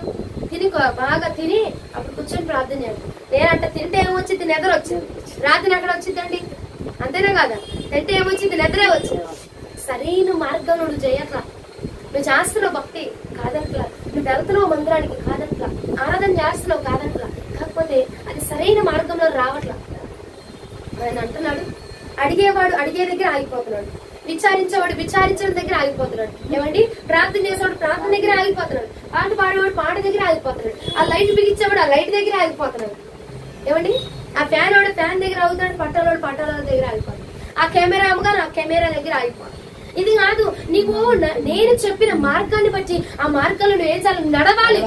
తిని బాగా తిని అప్పుడు కూర్చొని ప్రార్థన చేయాలి. నేనంట తింటే ఏమొచ్చింది? నిద్ర వచ్చింది. రాత్రి ఎక్కడ వచ్చిందండి? అంతేనా కాదా? తింటే ఏమొచ్చింది? నిద్రే వచ్చింది. సరైన మార్గం నువ్వు చేయట్లా. నువ్వు చేస్తున్నావు భక్తి కాదట్లా, నువ్వు వెళ్తున్నావు మందిరానికి కాదట్లా, ఆరాధన చేస్తున్నావు కాదట్లా, కాకపోతే అది సరైన మార్గంలో రావట్లా. ఆయన అంటున్నాడు, అడిగేవాడు అడిగే దగ్గర ఆగిపోతున్నాడు, విచారించేవాడు విచారించడం దగ్గర ఆగిపోతున్నాడు. ఏమండి ప్రార్థన చేసేవాడు ప్రార్థన దగ్గర ఆగిపోతున్నాడు, పాట పాడేవాడు పాట దగ్గర ఆగిపోతున్నాడు, ఆ లైట్ బిగించేవాడు ఆ లైట్ దగ్గర ఆగిపోతున్నాడు. ఏమండి ఆ ఫ్యాన్ వాడు ఫ్యాన్ దగ్గర ఆగుతున్నాడు, పట్టాలోడు పట్టాల దగ్గర ఆగిపోతాడు, ఆ కెమెరా అమ్మగా ఆ కెమెరా దగ్గర ఆగిపోతాడు. ఇది కాదు, నీకు నేను చెప్పిన మార్గాన్ని బట్టి ఆ మార్గాల్లో నువ్వు ఏం చేయాలి? నడవాలి,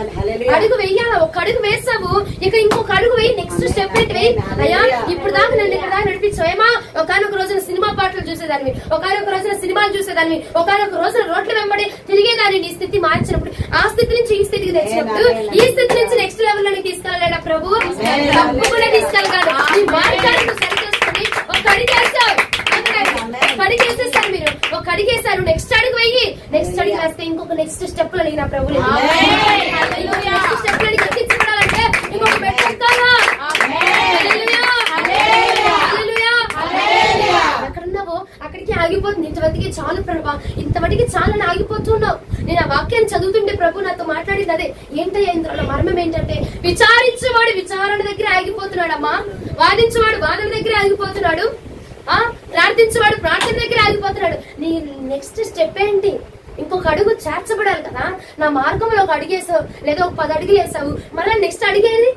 అడుగు వెయ్యాలా. ఒక అడుగు వేసావు, ఇక ఇంకొక అడుగు వేయి, నెక్స్ట్ స్టెప్ ఏంటి వెయ్యి. అయ్యా ఇప్పుడు దాకా నన్ను ఇక్కడ దాకా నడిపించావేమా? ఒకనొక రోజున సినిమా పాటలు చూసేదానివి, ఒకనొక రోజున సినిమాలు చూసేదానివి, ఒకనొక రోజున రోడ్ల వెంబడి తిరిగేదాన్ని. నీ స్థితి మార్చినప్పుడు, ఆ స్థితి నుంచి ఈ స్థితికి తెచ్చినప్పుడు, ఈ స్థితి నుంచి నెక్స్ట్ లెవెల్ లోకి తీసుకెళ్ళలేడా ప్రభు? తప్పకుండా తీసుకెళ్ళగలడు. ఈ మార్గాన్ని సరిచేసుకుని ఒక అడుగు వేసావు, అడిగేసేసారు మీరు, ఒక అడిగేసారు, నెక్స్ట్ అడుగు వెయ్యి, నెక్స్ట్ అడుగు వేస్తే ఇంకొక నెక్స్ట్ స్టెప్ లో నా ప్రభు నెక్స్ట్ స్టెప్ లో ఎక్కించుకోవాలంటే ఇంకొక మెట్టు ఎక్కాలా? ఎక్కడున్నావో అక్కడికి ఆగిపోతుంది. ఇంతవరకు చాలు ప్రభా, ఇంతవరకు చాలని ఆగిపోతున్నావు. నేను ఆ వాక్యాన్ని చదువుతుంటే ప్రభు నాతో మాట్లాడింది అదే. ఏంటయ్యా ఇందులో మర్మం ఏంటంటే, విచారించేవాడు విచారణ దగ్గర ఆగిపోతున్నాడు అమ్మా, వాదించేవాడు వాదన దగ్గర ఆగిపోతున్నాడు, ప్రార్థించేవాడు ప్రార్థన దగ్గర ఆగిపోతున్నాడు. నీ నెక్స్ట్ స్టెప్ ఏంటి? ఇంకొక అడుగు చేర్చబడాలి కదా. నా మార్గంలో ఒక అడిగేసావు, లేదా ఒక 10 అడుగులు వేసావు, మళ్ళీ నెక్స్ట్ అడిగేది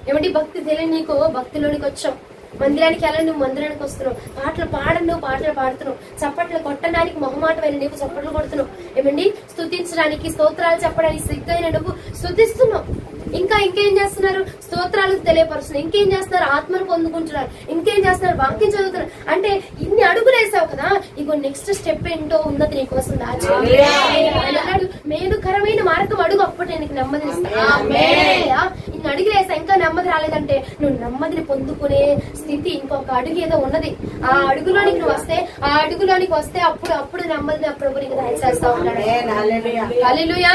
ఏమంటే భక్తి తెలియని నీకు భక్తిలోనికి వచ్చావు. మందిరానికి వెళ్ళని నువ్వు మందిరానికి వస్తున్నావు, పాటలు పాడని నువ్వు పాటలు పాడుతున్నావు, చప్పట్లు కొట్టడానికి మొహమాటమైన నువ్వు చప్పట్లు కొడుతున్నావు. ఏమండి స్తుతించడానికి స్తోత్రాలు చెప్పడానికి సిగ్గైన నువ్వు స్తుతిస్తున్నావు. ఇంకేం చేస్తున్నారు? స్తోత్రాలు తెలియపరుస్తున్నారు. ఇంకేం చేస్తున్నారు? ఆత్మను పొందుకుంటున్నారు. ఇంకేం చేస్తున్నారు? వాక్యం చదువుతున్నారు. అంటే ఇన్ని అడుగులు వేసావు కదా, ఇంకో నెక్స్ట్ స్టెప్ ఏంటో ఉన్నది నీకోసం దాచాడు. మేలుకరమైన మార్గం అడుగు, అప్పుడు నేను నెమ్మదిని ఇస్తాను. ఇన్ని అడుగులు వేసా ఇంకా నెమ్మది రాలేదంటే నువ్వు నెమ్మదిని పొందుకునే స్థితి ఇంకొక అడుగు ఏదో ఉన్నది. ఆ అడుగులోనికి నువ్వు వస్తే, ఆ అడుగులోనికి వస్తే అప్పుడు నెమ్మదిని ప్రభు నీకు దయచేస్తా ఉన్నాడు. హల్లెలూయా.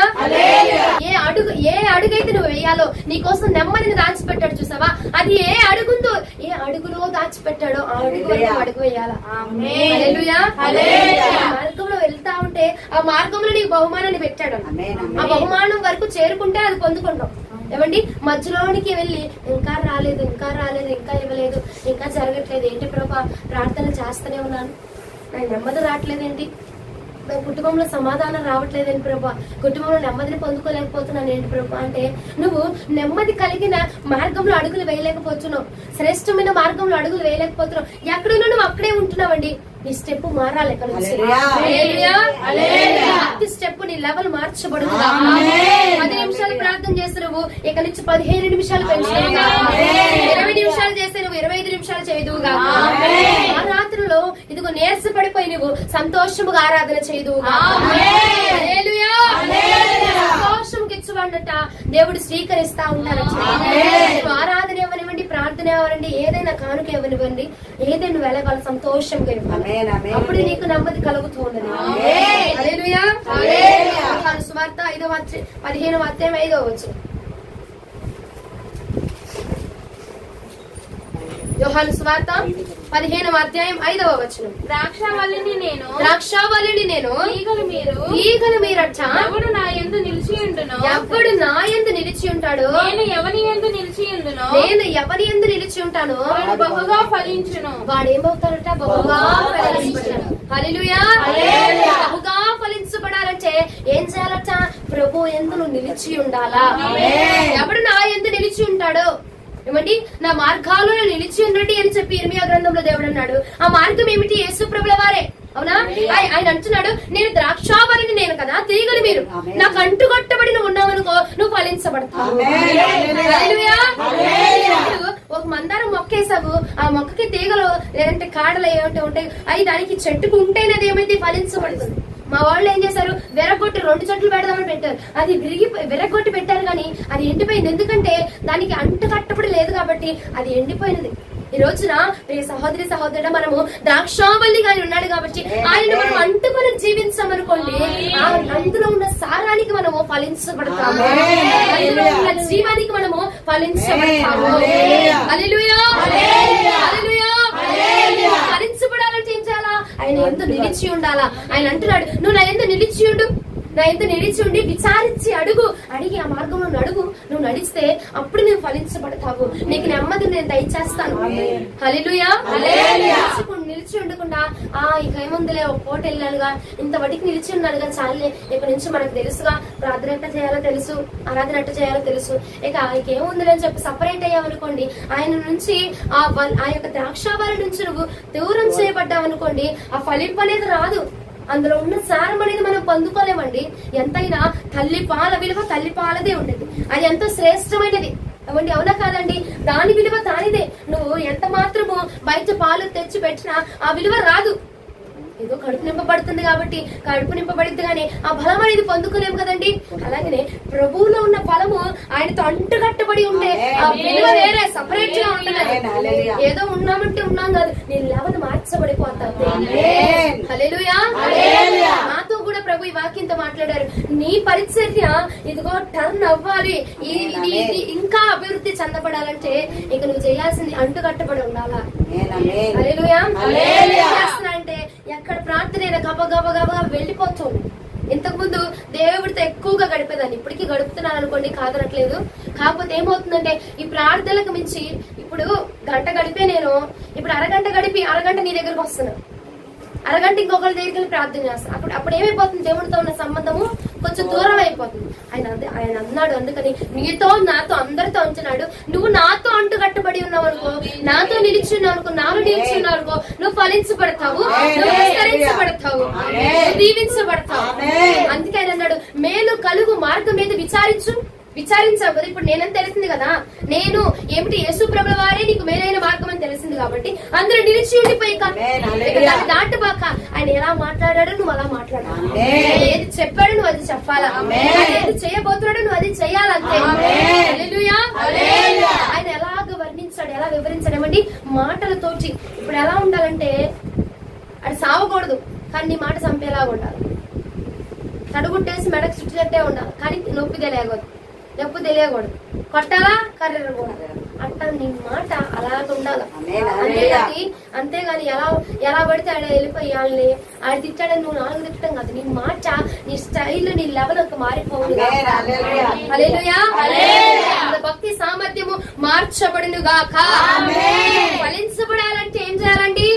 ఏ అడుగైతే నువ్వు వేయాలో నీకోసం నెమ్మదిని దాచిపెట్టాడు చూసావా, అది ఏ అడుగుందో, ఏ అడుగులో దాచిపెట్టాడో ఆ అడుగు వేయాలా. హల్లెలూయా. మార్గంలో వెళ్తా ఉంటే ఆ మార్గంలో నీకు బహుమానాన్ని పెట్టాడు. ఆ బహుమానం వరకు చేరుకుంటే అది పొందుకుంటాం. ఏమండి మధ్యలోనికి వెళ్ళి ఇంకా రాలేదు ఇంకా ఇవ్వలేదు ఇంకా జరగట్లేదు, ఏంటి ప్రభా ప్రార్థన చేస్తూనే ఉన్నాను, నాకు నెమ్మది రావట్లేదేంటి, నా కుటుంబంలో సమాధానం రావట్లేదేంటి ప్రభా, కుటుంబంలో నెమ్మదిని పొందుకోలేకపోతున్నాను ఏంటి ప్రభా అంటే, నువ్వు నెమ్మది కలిగిన మార్గంలో అడుగులు వేయలేకపోతున్నావు, శ్రేష్టమైన మార్గంలో అడుగులు వేయలేకపోతున్నావు. ఎక్కడున్నా నువ్వు అక్కడే ఉంటున్నావండి. నీ స్టెప్ మారాలి. ఇక్కడ స్టెప్ నీ లెవెల్ మార్చబడుతుంది. 10 నిమిషాలు ప్రార్థన చేసి నువ్వు ఇక నుంచి 15 నిమిషాలు పెంచుగా, 20 నిమిషాలు చేస్తే నువ్వు 25 నిమిషాలు చేయదువుగా. ఆ రాత్రిలో ఇదిగో నీరస పడిపోయి నువ్వు సంతోషముగా ఆరాధన చేయదువుగా. సంతోషముకి ఇచ్చువాడట దేవుడు స్వీకరిస్తా ఉంటారట. ఆరాధన ఇవ్వనివ్వండి, ప్రార్థన ఇవ్వనివ్వండి, ఏదైనా కానుక ఇవ్వనివ్వండి, ఏదైనా వెళ్ళగాలి సంతోషంగా ఇవ్వాలి. అప్పుడు నీకు నెమ్మది కలుగుతూ ఉన్నది. హల్లెలూయా. యోహాను సువార్త 15వ అధ్యాయం 5వ వచనం. యోహాను సువార్త 15వ అధ్యాయం 5వ వచనం. ద్రాక్షావల్లిని నేను ఈగలు మీరట. ఎవడు నా యందు నిలిచి ఉండునో, ఎవడు నా యందు నిలిచి ఉంటాడో, నేను ఎవని యందు నిలిచి ఉండునో, నేను ఎవరి యందు నిలిచి ఉంటానో వాడు బహుగా ఫలించును. వాడు ఏమవుతాడట? బహుగా ఫలించబడతాడు. హల్లెలూయా. బహుగా ఫలించబడాలంటే ఏం చేయాలట? ప్రభు యందు నువ్వు నిలిచి ఉండాలా. ఎవడు నా యందు నిలిచి ఉంటాడో, ఏమండి, నా మార్గాల్లో నిలిచి ఉండండి అని చెప్పి ఇర్మియా గ్రంథంలో దేవుడు అన్నాడు. ఆ మార్గం ఏమిటి? యేసు ప్రభుల వారే. అవునా? ఆయన అంటున్నాడు, నేను ద్రాక్షావల్లిని నేను కదా, తీగలు మీరు. నాకు అంటుకట్టబడి నువ్వు ఉన్నావనుకో, నువ్వు ఫలించబడతావు. ఒక మందారం మొక్కేసావు, ఆ మొక్కకి తీగలు లేదంటే కాడలు ఏమిటి ఉంటాయి, అవి దానికి చెట్టుకు ఉంటేనే అది ఏమైతే ఫలించబడుతుంది. మా వాళ్ళు ఏం చేశారు? విరగొట్టి 2 చెట్లు పెడదామని పెట్టారు. అది విరగొట్టి పెట్టారు కానీ అది ఎండిపోయింది. ఎందుకంటే దానికి అంటు కట్టబడి లేదు కాబట్టి అది ఎండిపోయినది. ఈ రోజున ప్రియ సహోదరి సహోదరుడు, మనము ద్రాక్షావల్లిగా ఆయన ఉన్నాడు కాబట్టి ఆయన మనం అంటుకొని జీవించామనుకోండి, అందులో ఉన్న సారానికి మనము ఫలించబడతాము, అందులో ఉన్న జీవానికి మనము ఫలించబడతాము. హల్లెలూయా. ఫలించబడాలంటే ఏం చేయాలా? ఆయన యందు నిలిచి ఉండాలా. ఆయన అంటున్నాడు, నువ్వు నా యందు నిలిచి ఉండు, నా యందు నిలిచి ఉండి విచారించి అడిగి ఆ మార్గంలో నడుగు. నువ్వు నడిస్తే అప్పుడు నువ్వు ఫలించబడతావు. నీకు నెమ్మది నేను దయచేస్తాను. హల్లెలూయా. నిలిచి ఉండకుండా ఇక ఏముందిలే, ఒక పూట వెళ్ళానుగా, ఇంత వడికి నిలిచి ఉన్నానుగా, చాలే, ఇక నుంచి మనకు తెలుసుగా ప్రార్థన ఎట్లా చేయాలో తెలుసు, ఆరాధన ఎట్లా చేయాలో తెలుసు, ఇక ఏముందిలే అని చెప్పి సపరేట్ అయ్యావనుకోండి, ఆయన నుంచి ఆ యొక్క ద్రాక్షావల్లి నుంచి నువ్వు దూరం చేయబడ్డావు అనుకోండి, ఆ ఫలింపు అనేది రాదు. అందులో ఉన్న సారం అనేది మనం పొందుకోలేమండి. ఎంతైనా తల్లి పాల విలువ తల్లి పాలదే ఉండేది. అది ఎంతో శ్రేష్టమైనది. అవండి, అవునా కాదండి? దాని విలువ దానిదే. నువ్వు ఎంత మాత్రము బయట పాలు తెచ్చి పెట్టినా ఆ విలువ రాదు. ఏదో కడుపు నింపబడుతుంది కాబట్టి కడుపు నింపబడిద్ది కానీ ఆ బలం అనేది పొందుకోలేము కదండి. అలాగనే ప్రభువులో ఉన్న బలము ఆయనతో అంటుకట్టబడి ఉంటే ఆ విలువ వేరే, సపరేట్ గా ఉండాలి. ఏదో ఉన్నామంటే ఉన్నాం కాదు, నేను లెవెల్ మార్చబడిపోతాను. హల్లెలూయా. నాతో కూడా ప్రభు ఈ వాక్యంతో మాట్లాడారు, నీ పరిచర్య ఇదిగో టర్న్ అవ్వాలి, ఇది ఇంకా అభివృద్ధి చెందబడాలంటే ఇక నువ్వు చేయాల్సింది అంటుకట్టబడి ఉండాలా. హల్లెలూయా. అంటే ఎక్కడ ప్రార్థన గబగబగా వెళ్ళిపోతుంది. ఇంతకు ముందు దేవుడితో ఎక్కువగా గడిపేదాన్ని, ఇప్పటికీ గడుపుతున్నాను అనుకోండి, కాదనట్లేదు. కాకపోతే ఏమవుతుందంటే ఈ ప్రార్థనలకు మించి ఇప్పుడు గంట గడిపే నేను ఇప్పుడు అరగంట గడిపి అరగంట నీ దగ్గరకు వస్తున్నాను, అరగంట ఇంకొకరి దగ్గరికి వెళ్ళి ప్రార్థన చేస్తాను. అప్పుడు ఏమైపోతుంది? దేవుడితో ఉన్న సంబంధము కొంచెం దూరం అయిపోతుంది. ఆయన అన్నాడు, అందుకని నీతో నాతో అందరితో ఉంటున్నాడు. నువ్వు నాతో అంటు కట్టుబడి ఉన్నావు అనుకో, నాతో నిలిచి ఉన్నావు అనుకో, నాలో నిలిచి ఉన్నావు అనుకో, నువ్వు ఫలించబడతావు, నువ్వు విస్తరించబడతావు, దీవించబడతావు. అందుకే ఆయన అన్నాడు, మేలు కలుగు మార్గం మీద విచారించావు కదా. ఇప్పుడు నేనని తెలిసింది కదా, నేను ఏమిటి యేసు ప్రభుల వారే నీకు మేలైన మార్గం అని తెలిసింది కాబట్టి అందరూ నిలిచి ఉండిపోయి దాన్ని దాటబాక. ఆయన ఎలా మాట్లాడాడో నువ్వు అలా మాట్లాడాలి, ఏది చెప్పాడు నువ్వు అది చెప్పాలా, ఏది చేయబోతున్నాడు నువ్వు అది చెయ్యాలంతే. హల్లెలూయా. ఆయన ఎలాగ వర్ణించాడు, ఎలా వివరించాడేమండి? మాటలతోటి. ఇప్పుడు ఎలా ఉండాలంటే అది సావకూడదు కానీ నీ మాట చంపేలాగా ఉండాలి. తడుగుట్టేసి మెడకు చుట్టినట్టే ఉండాలి కానీ నొప్పి తెలియకూడదు. కొట్టాలా కర్రెరకూడదు. అట్లా నీ మాట అలాగ ఉండాలి. అంతేగాని ఎలా పడితే ఆడ వెళ్ళిపోయి వాళ్ళని ఆడ తిట్టాడని నువ్వు 4 తిట్టడం కాదు. నీ మాట, నీ స్టైల్, నీ లెవెల్ ఒక మారిపోవును. హల్లెలూయా. భక్తి సామర్థ్యము మార్చబడును గాక. ఫలించబడాలంటే ఏం చేయాలండి?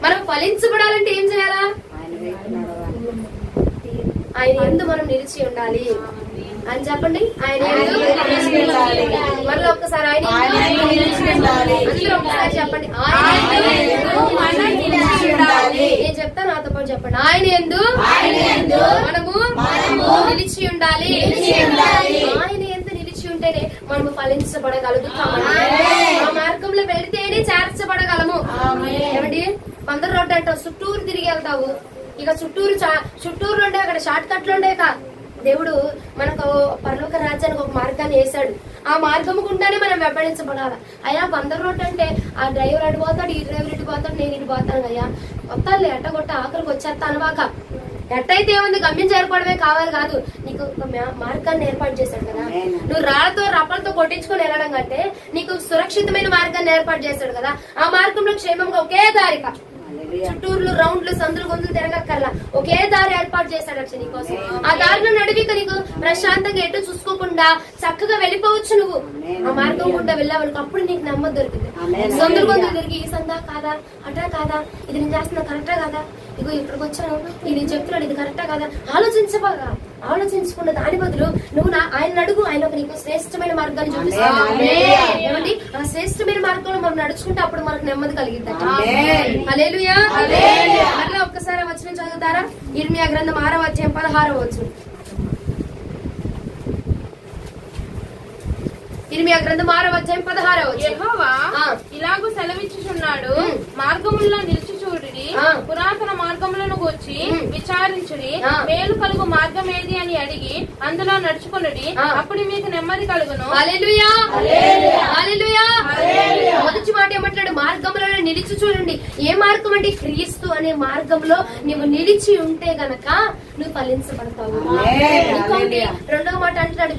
మనం ఫలించబడాలంటే ఏం చేయాలా? ఆయన యందు మనం నిలిచి ఉండాలి అని చెప్పండి. ఆయన మళ్ళీ ఒక్కసారి ఆయన అందరూ ఒకసారి చెప్పండి. నేను చెప్తాను, నాతో పాటు చెప్పండి. ఆయన యందు మనము ఉండాలి. ఆయన ఎంత నిలిచి ఉంటేనే మనము ఫలించబడగలుగుతాము. ఆ మార్గంలో వెళితేనే చేర్చబడగలము. ఏమండి, 15 రోడ్డు అంటావు, చుట్టూరు తిరిగి వెళ్తావు. ఇక చుట్టూరు ఉండే అక్కడ షార్ట్ కట్లు ఉండే దేవుడు మనకు పరలోక రాజ్యానికి ఒక మార్గాన్ని వేశాడు. ఆ మార్గం గుండానే మనం వెంబడించబడాలి. అయ్యా 15 రోడ్డు అంటే ఆ డ్రైవర్ అటు పోతాడు, ఈ డ్రైవర్ ఇటు పోతాడు, నేను ఇటు పోతాను. అయ్యా వస్తాను ఎట్టగొట్ట ఆఖరికి వచ్చేస్తాను వాక. ఎట్టయితే ఏముంది, గమ్యం చేరుకోవడమే కావాలి కాదు, నీకు మార్గాన్ని ఏర్పాటు చేశాడు కదా. నువ్వు రాళ్లతో రప్పలతో కొట్టించుకొని వెళ్ళడం కంటే నీకు సురక్షితమైన మార్గాన్ని ఏర్పాటు చేశాడు కదా. ఆ మార్గంలో క్షేమంగా ఒకే దారిక, చుట్టూర్లు రౌండ్లు సందులు గొంతులు తిరగక్కర్లా, ఒకే దారి ఏర్పాటు చేశాడు వచ్చి నీకోసం. ఆ దారిలో నడివిక నీకు ప్రశాంతంగా ఎటు చూసుకోకుండా చక్కగా వెళ్ళిపోవచ్చు. నువ్వు ఆ మార్గం గుండా వెళ్ళావనుకో, అప్పుడు నీకు నెమ్మది దొరుకుతుంది. సందులు గొంతులు తిరిగి ఈ సందా కాదా, అటా కాదా, ఇది నేను చేస్తున్నా కరెక్టా కాదా, ఇగో ఇక్కడికి వచ్చాను, ఇది చెప్తున్నాడు, ఇది కరెక్టా కాదా, ఆలోచించకుండా దాని బదులు నువ్వు ఆయన అడుగు, ఆయన ఒక నీకు శ్రేష్టమైన మార్గాన్ని చూపిస్తాడు. ఏమండి, ఆ శ్రేష్టమైన మార్గంలో మనం నడుచుకుంటే అప్పుడు మనకు నెమ్మది కలిగిద్దాం. హల్లెలూయా. మళ్ళీ ఒక్కసారి వచనం చదువుతారా? ఇర్మియా గ్రంథం 6వ అధ్యాయం 16వ వచనం. ఇర్మియా గ్రంథం 6వ అధ్యాయం 16వ వచనం. యెహోవా ఇలాగూ సెలవిచ్చుచున్నాడు, మార్గముల్లో నిలిచి చూడుడి, పురాతన మార్గములను గూర్చి విచారించుడి, మేలు కలుగు మార్గం ఏది అని అడిగి అందులో నడుచుకొనుడి, అప్పుడు మీకు నెమ్మది కలుగును. హల్లెలూయా. హల్లెలూయా. మొదటి మాట ఏమంటాడు? మార్గంలో నిలిచి చూడండి. ఏ మార్గం అంటే క్రీస్తు అనే మార్గంలో నువ్వు నిలిచి ఉంటే గనక నువ్వు ఫలించబడతావు. ఇంకొకటి రెండవ మాట అంటున్నాడు,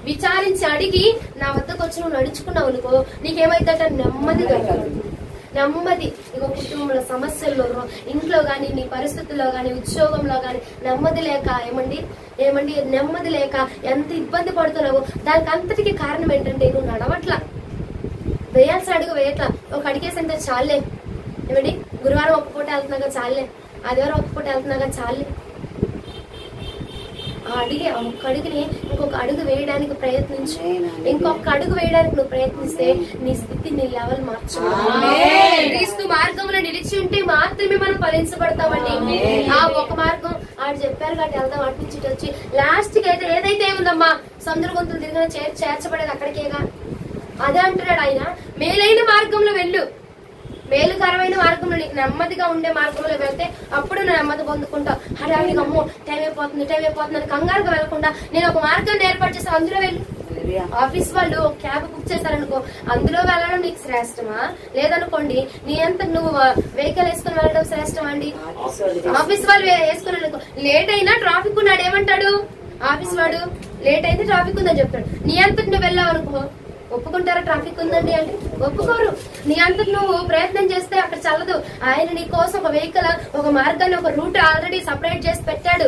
విచారించి అడిగి నా వద్దకు వచ్చి నువ్వు నడుచుకున్నావు అనుకో, నీకేమైందట? నెమ్మది దొరకదు. నెమ్మది. ఇక కుటుంబంలో సమస్యల్లో, ఇంట్లో గాని, నీ పరిస్థితుల్లో గాని, ఉద్యోగంలో గాని నెమ్మది లేక ఏమండి నెమ్మది లేక ఎంత ఇబ్బంది పడుతున్నావు, దానికి అంతటికి కారణం ఏంటంటే నువ్వు నడవట్లా, వేయాల్సిన అడుగు వేయట్లా. ఒక అడిగేసంటే చాలే. ఏమండి, గురువారం ఒక్క పూట వెళ్తున్నాగా చాలే, ఆదివారం ఒక్క పూట వెళ్తున్నాగా చాలే. ఆ ఒక్క అడుగుని ఇంకొక అడుగు వేయడానికి ప్రయత్నించు. ఇంకొక అడుగు వేయడానికి నువ్వు ప్రయత్నిస్తే నీ స్థితి, నీ లెవెల్ మార్చుకోవాలి. క్రీస్తు మార్గంలో నిలిచి ఉంటే మాత్రమే మనం ఫలించబడతామండి. ఆ ఒక మార్గం ఆడు చెప్పారు కాబట్టి వెళ్దాం, అటు నుంచి ఇటు వచ్చి లాస్ట్ కి అయితే ఏదైతే ఏముందమ్మా, సముద్ర గొంతులు తిరిగిన చేర్చబడేది అక్కడికేగా. అదే అంటున్నాడు ఆయన, మేలైన మార్గంలో వెళ్ళు, మేలుకరమైన మార్గంలో, నీకు నెమ్మదిగా ఉండే మార్గంలో వెళ్తే అప్పుడు నువ్వు నెమ్మది పొందుకుంటావు. హడావిడిగా అమ్మో టైం అయిపోతుంది అని కంగారుగా వెళ్లకుండా నేను ఒక మార్గాన్ని ఏర్పాటు చేస్తాను, అందులో వెళ్ళు. ఆఫీస్ వాళ్ళు క్యాబ్ బుక్ చేశారనుకో, అందులో వెళ్ళడం నీకు శ్రేష్టమా? లేదనుకోండి, నీ అంత నువ్వు వెహికల్ వేసుకుని వెళ్ళడం శ్రేష్టమా అండి? ఆఫీస్ వాళ్ళు వేసుకుని అనుకో, లేట్ అయినా ట్రాఫిక్ ఉన్నాడు ఏమంటాడు? ఆఫీస్ వాడు లేట్ అయితే ట్రాఫిక్ ఉందని చెప్తాడు. నీ అంతటి నువ్వు వెళ్ళావు అనుకో, ఒప్పుకుంటారా ట్రాఫిక్ ఉందండి అంటే? ఒప్పుకోరు. నీ అంతటి నువ్వు ప్రయత్నం చేస్తే అక్కడ చల్లదు. ఆయన నీ కోసం ఒక వెహికల్, ఒక మార్గాన్ని, ఒక రూట్ ఆల్రెడీ సపరేట్ చేసి పెట్టాడు.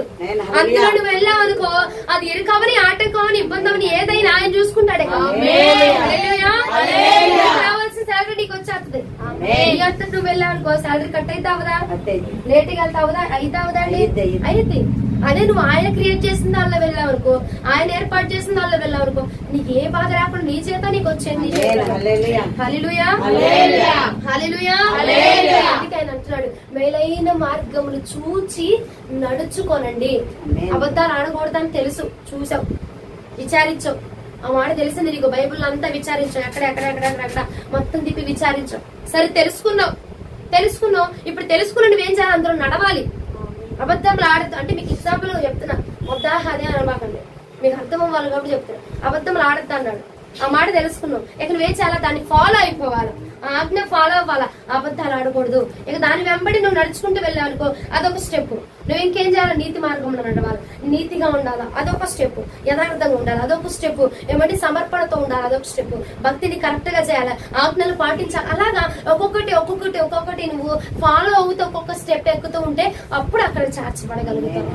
అందులో నువ్వు వెళ్ళావు అనుకో, అది ఇరుకవని, ఆటకవని, ఇబ్బంది అవని ఏదైనా ఆయన చూసుకుంటాడే. కావాల్సిన శాలరీ నీకు వచ్చేస్తుంది. నీ అంతటి నువ్వు వెళ్ళావు అనుకో, శాలరీ కట్ అయితే అవదా? లేట్ గా వెళ్తావుదా? అయితే అవదా అండి? అయితే అదే నువ్వు ఆయన క్రియేట్ చేసిన దానిలో వెళ్ళావు అనుకో, ఆయన ఏర్పాటు చేసిన దానిలో వెళ్ళావు అనుకో, నీకు ఏ బాధ రాకుండా నీ చేత నీకు వచ్చేది. హల్లెలూయా. హల్లెలూయా. అందుకే ఆయన అంటున్నాడు, మేలైన మార్గములు చూచి నడుచుకోనండి. అబద్ధాలు ఆడకూడదని తెలుసు, చూసావు, విచారించావు. ఆ మాట తెలిసింది నీకు, బైబుల్ అంతా విచారించావు, ఎక్కడ మొత్తం తిప్పి విచారించావు. సరే తెలుసుకున్నావు. ఇప్పుడు తెలుసుకున్న నువ్వేం చేయాలి? అందరూ నడవాలి. అబద్ధంలో ఆడద్దు అంటే మీకు ఎగ్జాంపుల్ చెప్తున్నా, అదే అనమాకండి, మీకు అర్థం అవ్వాలి కాబట్టి చెప్తున్నా. అబద్ధంలో ఆడద్దు అన్నాడు, ఆ మాట తెలుసుకున్నావు. ఇక నువ్వేం చేయాలా? దాన్ని ఫాలో అయిపోవాలి, ఆజ్ఞ ఫాలో అవ్వాలా. అబద్ధాలు ఆడకూడదు. ఇక దాని వెంబడి నువ్వు నడుచుకుంటూ వెళ్ళావనుకో, అదొక స్టెప్. నువ్వు ఇంకేం చేయాలి? నీతి మార్గంలో నడవాలి, నీతిగా ఉండాలా, అదొక స్టెప్. యథార్థంగా ఉండాలి, అదొక స్టెప్. ఏమంటే సమర్పణతో ఉండాలి, అదొక స్టెప్. భక్తిని కరెక్ట్ గా చేయాలి, ఆజ్ఞలు పాటించాలి. అలాగా ఒక్కొక్కటి నువ్వు ఫాలో అవుతూ ఒక్కొక్క స్టెప్ ఎక్కుతూ ఉంటే అప్పుడు అక్కడ చేర్చబడగలుగుతావు.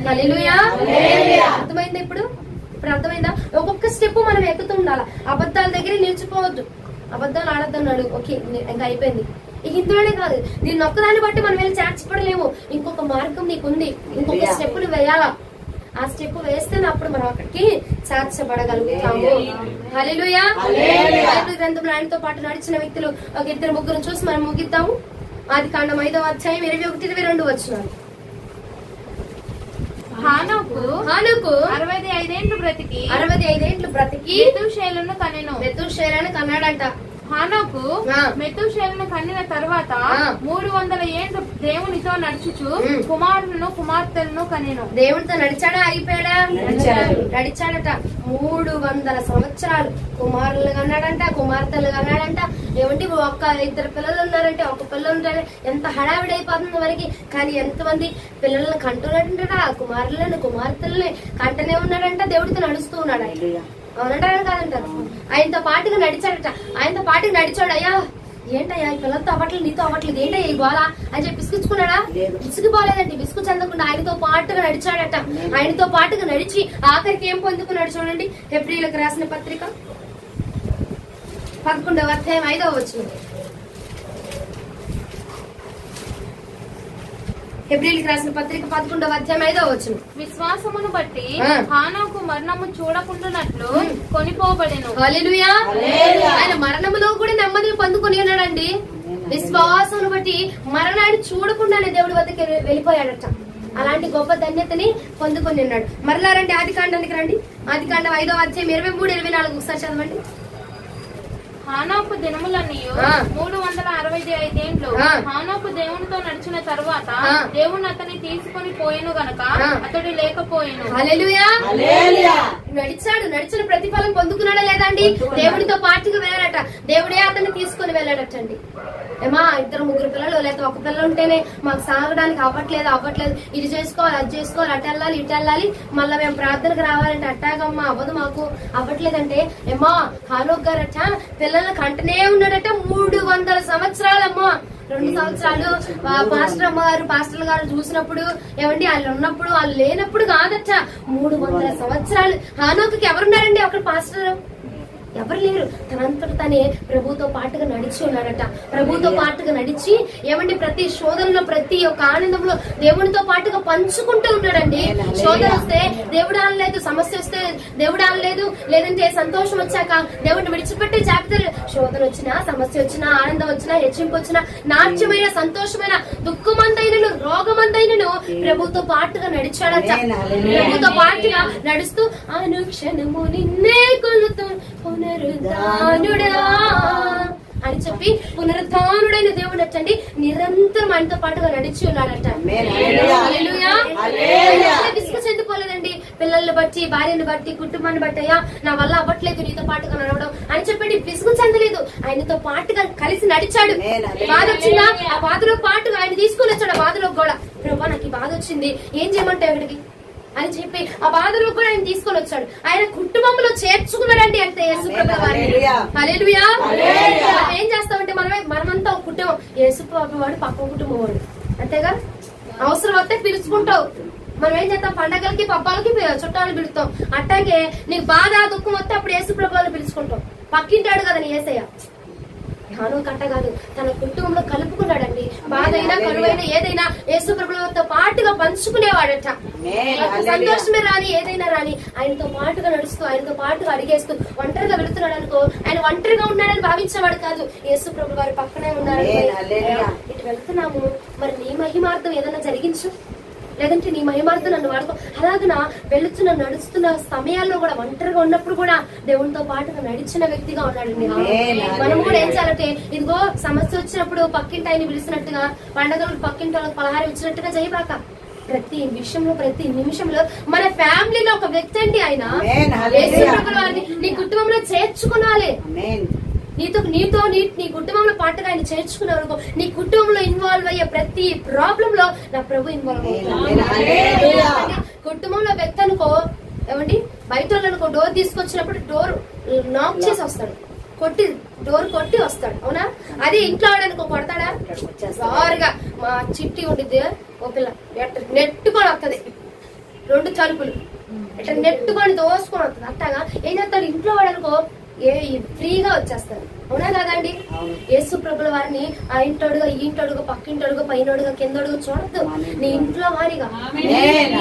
హల్లెలూయా. అర్థమైందా? ఇప్పుడు అర్థమైందా? ఒక్కొక్క స్టెప్ మనం ఎక్కుతూ ఉండాలి. అబద్ధాల దగ్గర నిలిచిపోవద్దు. అబద్ధాలు ఆడద్దన్నాడు, ఓకే ఇంకా అయిపోయింది. ఇక ఇందులోనే కాదు, దీన్ని ఒక్కదాన్ని బట్టి మనం వెళ్ళి చేర్చబడలేము. ఇంకొక మార్గం నీకుంది, ఇంకొక స్టెప్ నువ్వు వేయాలా. ఆ స్టెప్ వేస్తేనే అప్పుడు మనం అక్కడికి చేర్చబడగలుగుతాము. హల్లెలూయా. బైబిల్ గ్రంథంలో ఆయనతో పాటు నడిచిన వ్యక్తులు ఒక 2-3 చూసి మనం ముగిద్దాము. ఆదికాండం 5వ అధ్యాయం 21-22 వచనాలు. హానోకు 65 బ్రతికి మెతూషేలను కన్నాడంట. హానోకు మెతూషేలను కన్నిన తర్వాత 300 ఏండ్లు దేవునితో నడుచుచు కుమారులను కుమార్తెలను కనెను. దేవునితో నడిచాడా అయిపోయాడా? నడిచాడట. 300 సంవత్సరాలు కుమారులు కన్నాడంట, కుమార్తెలు కన్నాడంట. ఏమంటే ఒక్క 2 పిల్లలు ఉన్నారంటే, ఒక పిల్లలు ఉంటారే ఎంత హడావిడి అయిపోతుంది వరకు. కానీ ఎంతమంది పిల్లలను కంటున్నాడంట, కుమారులను కుమార్తెలని కంటనే ఉన్నాడంట. దేవుడితో నడుస్తూ ఉన్నాడు. అవునంటారు కాదంటారు. ఆయనతో పాటుగా నడిచాడట. ఆయనతో పాటుగా నడిచాడు. అయ్యా ఏంటయ్యా ఈ పిల్లలతో అవ్వట్లేదు, నీతో అవ్వట్లేదు, ఏంటయ్యా ఈ గోళ అని చెప్పి విసుగుచ్చుకున్నాడా? విసుగుపోలేదండి. విసుగు చెందకుండా ఆయనతో పాటుగా నడిచాడట. ఆయనతో పాటుగా నడిచి ఆఖరికి ఏం పొందుకున్నాడు చూడండి. హెబ్రీయులకు రాసిన పత్రిక 11వ అధ్యాయం 5వ వచనం. హెబ్రీయులకు రాసిన పత్రిక 11వ అధ్యాయం 5వ వచనం. విశ్వాసమును బట్టి హానోకు మరణము చూడకుండానట్లు కొనిపోబడెను. హల్లెలూయా. ఆయన మరణములో కూడా నెమ్మదిని పొందుకొని ఉన్నాడండి. విశ్వాసమును బట్టి మరణాన్ని చూడకుండానే దేవుడి వద్దకు వెళ్ళిపోయాడట. అలాంటి గొప్ప ధన్యతని పొందుకొని ఉన్నాడు. మరలా రండి ఆదికాండానికి రండి. ఆదికాండం 5వ అధ్యాయం 23-24 ఒకసారి చదవండి. హానోకు దినములన్నీ 365 ఏండ్లు. హానోకు దేవునితో నడిచిన తరువాత దేవుని అతన్ని తీసుకొని పోయేను గనక అతడు లేకపోయేను. హల్లెలూయా. నడిచాడు. నడిచిన ప్రతిఫలం పొందుకున్నాడా లేదా అండి? దేవుడితో పాటుగా వెళ్ళాడట. దేవుడే అతన్ని తీసుకుని వెళ్ళాడటండి. ఏమా 2-3 పిల్లలు లేదా ఒక పిల్లలు ఉంటేనే మాకు సాగడానికి అవ్వట్లేదు, ఇది చేసుకోవాలి, అది చేసుకోవాలి, అటు వెళ్ళాలి, ఇటు వెళ్ళాలి, మళ్ళీ మేము ప్రార్థనకు రావాలంటే అట్టాగమ్మా అవ్వదు, మాకు అవ్వట్లేదంటే ఏమా హానోక్ గారట పిల్లలు కంటనే ఉన్నాడట. 300 సంవత్సరాలమ్మా. 2 సంవత్సరాలు పాస్టర్లు గారు చూసినప్పుడు ఏమండి వాళ్ళు ఉన్నప్పుడు వాళ్ళు లేనప్పుడు కాదట. 300 సంవత్సరాలు. హానోకుకి ఎవరున్నారండి? అక్కడ పాస్టర్ ఎవరు లేరు. తనంతట తనే ప్రభుతో పాటుగా నడిచి ఉన్నాడట. ప్రభుతో పాటుగా నడిచి ఏమండి ప్రతి శోధనలో ప్రతి ఒక్క ఆనందంలో దేవునితో పాటుగా పంచుకుంటూ ఉన్నాడండి. శోధన వస్తే దేవుడు అనలేదు, సమస్య వస్తే దేవుడు అనలేదు, లేదంటే సంతోషం వచ్చాక దేవుడిని విడిచిపెట్టే జాగ్రత్తలు. శోధన వచ్చినా, సమస్య వచ్చినా, ఆనందం వచ్చినా, హెచ్చింపు వచ్చినా, నాట్యమైన సంతోషమైన దుఃఖమందైనను రోగమందైనను ప్రభుతో పాటుగా నడిచాడట. ప్రభుతో పాటుగా నడుస్తూ అనుక్షణము నిన్నే కొలుతూ పునరుద్ధానుడా అని చెప్పి పునరుద్ధానుడైన దేవుడు వచ్చండి నిరంతరం ఆయనతో పాటుగా నడిచి ఉన్నాడట. విసుగు చెందిపోలేదండి. పిల్లల్ని బట్టి, భార్యను బట్టి, కుటుంబాన్ని బట్టి అయ్యా నా వల్ల అవ్వట్లేదు నీతో పాటుగా నడవడం అని చెప్పండి విసుగు చెందలేదు. ఆయనతో పాటుగా కలిసి నడిచాడు. బాధ వచ్చిందా ఆ బాధలో పాటుగా ఆయన తీసుకుని వచ్చాడు. ఆ బాధలో కూడా ప్రభా నాకు ఈ బాధ వచ్చింది, ఏం చేయమంటావు ఇక్కడికి అని చెప్పి ఆ బాధలో కూడా ఆయన తీసుకొని వచ్చాడు. ఆయన కుటుంబంలో చేర్చుకున్నాడండి అంటే యేసుప్రభు వారిని. హల్లెలూయా. ఏం చేస్తామంటే మనమంతా ఒక కుటుంబం. యేసుప్రభు వాడు పక్క కుటుంబం వాడు అంతేగా. అవసరం వస్తే పిలుచుకుంటావు. మనం ఏం చేస్తాం? పండగలకి పబ్బాలకి చుట్టాలు పిలుస్తాం. అట్టాగే నీకు బాధ దుఃఖం వస్తే అప్పుడు యేసుప్రభు వాళ్ళని పిలుచుకుంటాం. పక్కింటాడు కదా నీ యేసయ్య. హానోకు కట్ట కాదు, తన కుటుంబంలో కలుపుకున్నాడండి. బాధ అయినా కరువైనా ఏదైనా యేసుప్రభువుతో పాటుగా పంచుకునేవాడట. సంతోషమే రాని ఏదైనా రాని ఆయనతో పాటుగా నడుస్తూ, ఆయనతో పాటుగా అడిగేస్తూ, ఒంటరిగా వెళుతున్నాడు అనుకో ఆయన ఒంటరిగా ఉన్నాడని భావించేవాడు కాదు. యేసుప్రభు వారి పక్కనే ఉన్నారు. ఇటు వెళ్తున్నాము, మరి నీ మహిమార్థం ఏదైనా జరిగించు, లేదంటే నీ మహిమార్థం నన్ను వాడుకో. అలాగన వెళుతున్న నడుస్తున్న సమయాల్లో కూడా ఒంటరిగా ఉన్నప్పుడు కూడా దేవునితో పాటుగా నడిచిన వ్యక్తిగా ఉన్నాడండి. మనం కూడా ఏం చేయాలంటే ఇదిగో సమస్య వచ్చినప్పుడు పక్కింటి ఆయన పిలిచినట్టుగా, పండగలకు పక్కింటి వాళ్ళకి పలహారం ఇచ్చినట్టుగా చేయబాక. ప్రతి విషయంలో ప్రతి నిమిషంలో మన ఫ్యామిలీలో ఒక వ్యక్తి అండి ఆయన. నీ కుటుంబంలో చేర్చుకోవాలి. నీతో నీ కుటుంబంలో పాటుగా ఆయన చేర్చుకున్నావు. నీ కుటుంబంలో ఇన్వాల్వ్ అయ్యే ప్రతి ప్రాబ్లం లో నా ప్రభు ఇన్వాల్వ్ అవుతాడు. కుటుంబంలో వ్యక్తి అనుకో ఏమండి బయట అనుకో డోర్ తీసుకొచ్చినప్పుడు డోర్ నాక్ చేసి వస్తాడు, డోర్ కొట్టి వస్తాడు. అవునా? అదే ఇంట్లో వాడనుకో కొడతాడా? బారుగా మా చిట్టి ఉండిద్ది ఓ పిల్ల నెట్టుకొని వస్తుంది, 2 తలుపులు ఇట్లా నెట్టుకొని దోసుకొని వస్తుంది. అట్టగా ఏం చేస్తాడు? ఇంట్లో వాడనుకో ఫ్రీగా వచ్చేస్తారు. అవునా కాదండి? యేసు ప్రభుల వారిని ఆ ఇంటోడుగా, ఈ ఇంటోడుగా, పక్కింటోడుగా, పైనోడుగా, కిందోడుగా చూడద్దు. నీ ఇంట్లో వారిగా,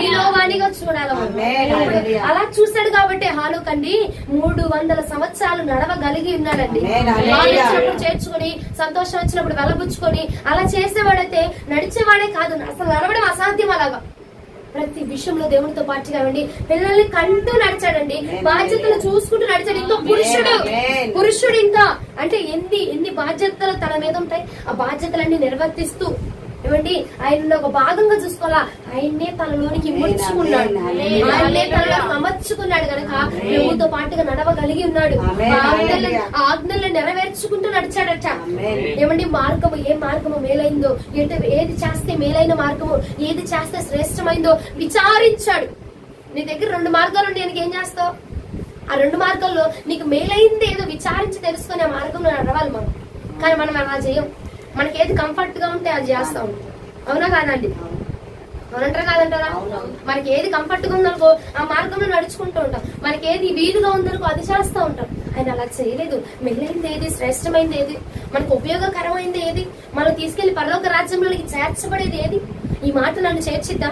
నీలో వారిగా చూడాలి. అలా చూశాడు కాబట్టి హానోకు అండి 300 సంవత్సరాలు నడవగలిగి ఉన్నాడండి. వచ్చినప్పుడు చేర్చుకుని, సంతోషం వచ్చినప్పుడు వెలబుచ్చుకొని అలా చేసేవాడైతే నడిచేవాడే కాదు, అసలు నడవడం అసాధ్యం. అలాగా ప్రతి విషయంలో దేవునితో పాటుగా ఉండి పిల్లల్ని కంటూ నడిచాడండి, బాధ్యతలు చూసుకుంటూ నడిచాడు. ఇంకా పురుషుడు ఇంకా అంటే ఎన్ని బాధ్యతలు తన మీద ఉంటాయి, ఆ బాధ్యతలన్నీ నిర్వర్తిస్తూ ఏమండి ఆయన ఒక భాగంగా చూసుకోవాలా, ఆయన్నే తనలోనికి ముడుచుకున్నాడు, ఆయన్నే తనలోకి అమర్చుకున్నాడు కనుక ప్రభుతో పాటుగా నడవగలిగి ఉన్నాడు. ఆజ్ఞలను నెరవేర్చుకుంటూ నడిచాడట. ఏమండి మార్గము ఏ మార్గము మేలైందో, ఏది చేస్తే మేలైన మార్గము, ఏది చేస్తే శ్రేష్టమైందో విచారించాడు. నీ దగ్గర 2 మార్గాలు ఉంటే నీకు ఏం చేస్తావు? ఆ 2 మార్గాల్లో నీకు మేలైంది ఏదో విచారించి తెలుసుకుని ఆ మార్గంలో నడవాలి మనం. కానీ మనం అలా చేయం. మనకి ఏది కంఫర్ట్ గా ఉంటే అది చేస్తా ఉంటాం. అవునా కాదండి? అవునంటారా కాదంటారా? మనకి ఏది కంఫర్ట్ గా ఉందనుకో ఆ మార్గంలో నడుచుకుంటూ ఉంటాం. మనకి ఏది వీలుగా ఉందనుకో అది చేస్తూ ఉంటాం. ఆయన అలా చేయలేదు. మేలైంది ఏది, శ్రేష్టమైంది ఏది, మనకు ఉపయోగకరమైంది ఏది, మనం తీసుకెళ్లి పరలోక రాజ్యంలోకి చేర్చబడేది ఏది? ఈ మాట నన్ను చేర్చిద్దా,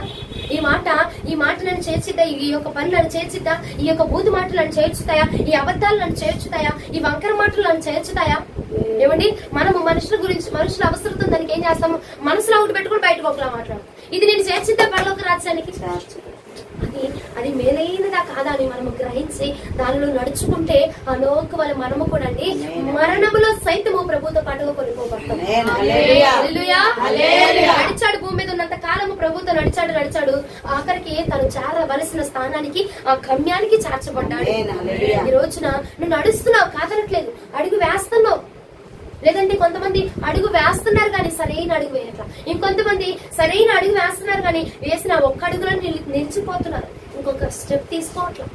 ఈ మాట నన్ను చేర్చిద్దా, ఈ యొక్క పని నన్ను చేర్చిద్దా, ఈ యొక్క బూతు మాటలు నన్ను చేర్చుతాయా, ఈ అబద్ధాలు నన్ను చేర్చుతాయా, ఈ వంకర మాటలు నన్ను చేర్చుతాయా? ఏమండి మనము మనుషుల అవసరం దానికి ఏం చేస్తాము? మనసులో ఒకటి పెట్టుకుని బయటకు ఒకలా మాట్లాడు. ఇది నేను చేర్చిద్దా పరలోక రాజ్యానికి? అది మేలైనదా కాదా అని మనము గ్రహించి దానిలో నడుచుకుంటే అలోక వాళ్ళ మనము కూడా అండి మరణములో సైతము ప్రభుతో పాటుగా కొనుక్కోబడతాం. నడిచాడు, భూమి మీద ఉన్నంత కాలము ప్రభుతో నడిచాడు. ఆఖరికి తను చేరవలసిన స్థానానికి, ఆ గమ్యానికి చేర్చబడ్డాడు. ఈ రోజున నువ్వు నడుస్తున్నావు కాదనట్లేదు, అడుగు వేస్తున్నావు. లేదంటే కొంతమంది అడుగు వేస్తున్నారు కానీ సరైన అడుగు వేయట్లా, ఇంకొంతమంది సరైన అడుగు వేస్తున్నారు కానీ వేసిన ఒక్క అడుగులో నిలిచిపోతున్నారు, ఇంకొక స్టెప్ తీసుకోవట్లా.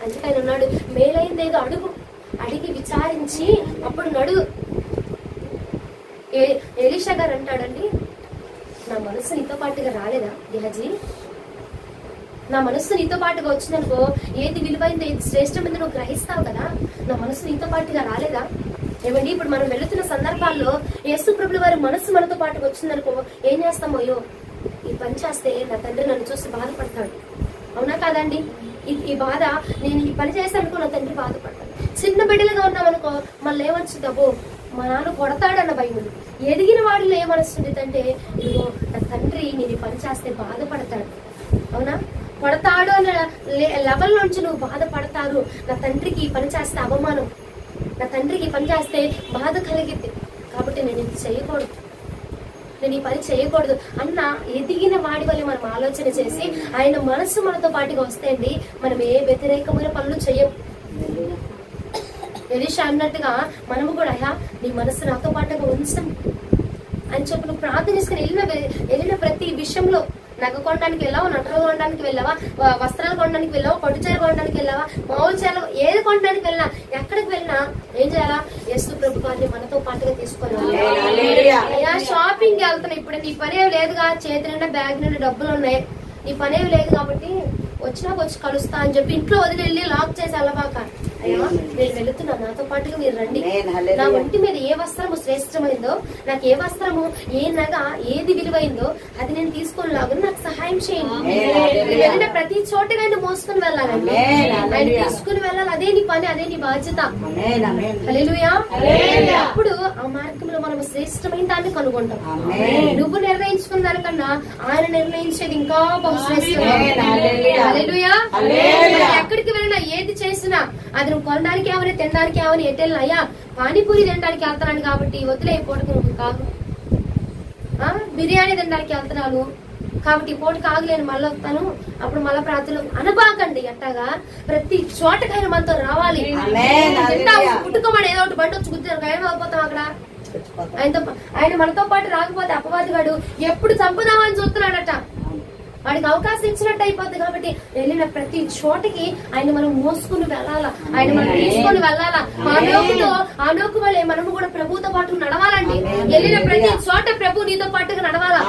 అందుకని ఉన్నాడు మేలైంది ఏదో అడిగి విచారించి అప్పుడు నడుగు. ఎలీషా గారు అంటాడండి, నా మనస్సు నీతో పాటుగా రాలేదా గెహజీ? నా మనస్సు నీతో పాటుగా వచ్చిందనుకో ఏది విలువైంది ఏది శ్రేష్టమైంది నువ్వు గ్రహిస్తావు కదా, నా మనస్సు నీతో పాటుగా రాలేదా? ఏమండి ఇప్పుడు మనం వెళుతున్న సందర్భాల్లో యేసు ప్రభుల వారి మనస్సు మనతో పాటుగా వచ్చిందనుకో ఏం చేస్తామో, అయ్యో ఈ పని చేస్తే నా తండ్రి నన్ను చూసి బాధపడతాడు. అవునా కాదండి? ఈ బాధ నేను ఈ పని చేశానుకో నా తండ్రి బాధపడతాడు. చిన్న బిడ్డలుగా ఉన్నామనుకో మళ్ళీ ఏమొచ్చింది, అబ్బో మా నాన్న కొడతాడన్న భయం. ఎదిగిన వాడిలో ఏమనిస్తుంది అంటే ఇదిగో నా తండ్రి నేను ఈ పని చేస్తే బాధపడతాడు. అవునా? కొడతాడు అన్న లెవెల్ నుంచి నువ్వు బాధపడతారు. నా తండ్రికి ఈ పని చేస్తే అవమానం, నా తండ్రికి ఈ పని చేస్తే బాధ కలిగిద్ది, కాబట్టి నేను ఇది చేయకూడదు, నేను ఈ పని చేయకూడదు అన్న ఎదిగిన వాడి వల్ల మనం ఆలోచన చేసి ఆయన మనస్సు మనతో పాటుగా వస్తే అండి మనం ఏ వ్యతిరేకమైన పనులు చేయం. ఎలీషా అన్నట్టుగా మనము కూడా అయ్యా నీ మనస్సు నాతో పాటుగా ఉంచం అని చెప్పి నువ్వు ప్రార్థన చేసుకుని వెళ్ళిన ప్రతి విషయంలో నగ కొనడానికి వెళ్ళావా, నట్టలు కొనడానికి వెళ్ళావా, వస్త్రాలు కొనడానికి వెళ్ళావా, పట్టుచీర కొనడానికి వెళ్ళావా, మామూలు చీరలు ఏది కొనడానికి వెళ్ళినా ఎక్కడికి వెళ్ళినా ఏం చేయాలా? యేసు ప్రభు గారిని మనతో పాటుగా తీసుకొని అయ్యా షాపింగ్ వెళ్తున్నా, ఇప్పుడు నీ పనేవి లేదుగా, చేతి నిండా బ్యాగ్ నిండా డబ్బులు ఉన్నాయి, నీ పనేవి లేదు కాబట్టి వచ్చినాక వచ్చి కలుస్తా అని చెప్పి ఇంట్లో వదిలి లాక్ చేసి వెళ్ళబాక. అయ్యా నేను వెళుతున్నా, నాతో పాటుగా మీరు రండి. నా ఒంటి మీద ఏ వస్త్రము శ్రేష్టమైందో, నాకు ఏ వస్త్రము ఏ నగ ఏది విలువైందో అది నేను తీసుకొని లాగా నాకు సహాయం చేయండి. వెళ్ళిన ప్రతి చోటగా ఆయన మోసుకుని వెళ్ళాలండి, ఆయన తీసుకుని వెళ్ళాలి. అదే నీ పని, అదే నీ బాధ్యత. హల్లెలూయా. అప్పుడు ఆ మార్గంలో మనం శ్రేష్టమైన దాన్ని కనుగొంటాం. నువ్వు నిర్ణయించుకున్న దానికన్నా ఆయన నిర్ణయించేది ఇంకా బహుశ్రేష్టం. హల్లెలూయా. ఎక్కడికి వెళ్ళినా ఏది చేసినా అది నువ్వు కొనడానికి ఏమని తినడానికి ఏమని ఎట్టెళ్ళినా అయ్యా పానీపూరి తినడానికి వెళ్తున్నాను కాబట్టి వదిలే పూటకు నువ్వు కాదు, బిర్యానీ తినడానికి వెళ్తున్నాను కాబట్టి పూటకు ఆగలేను మళ్ళీ వస్తాను అప్పుడు మళ్ళా ప్రార్థనలు అనబాకండి. అట్టగా ప్రతి చోటకైనా మనతో రావాలి. పుట్టుకోమని ఏదో ఒకటి బండి వచ్చి గుర్తు ఏమైపోతాం అక్కడ. ఆయన మనతో పాటు రాకపోతే అపవాదిగాడు ఎప్పుడు చంపుదామని చూస్తున్నాడట, వాడికి అవకాశం ఇచ్చినట్టు అయిపోద్ది. కాబట్టి వెళ్ళిన ప్రతి చోటకి ఆయన మనం మోసుకుని వెళ్ళాలా, ఆయన మనం తీసుకొని వెళ్ళాలా. ఆనోకు వల్లే మనము కూడా ప్రభుతో పాటు నడవాలండి. వెళ్ళిన ప్రతి చోట ప్రభు నీతో పాటుగా నడవాలా.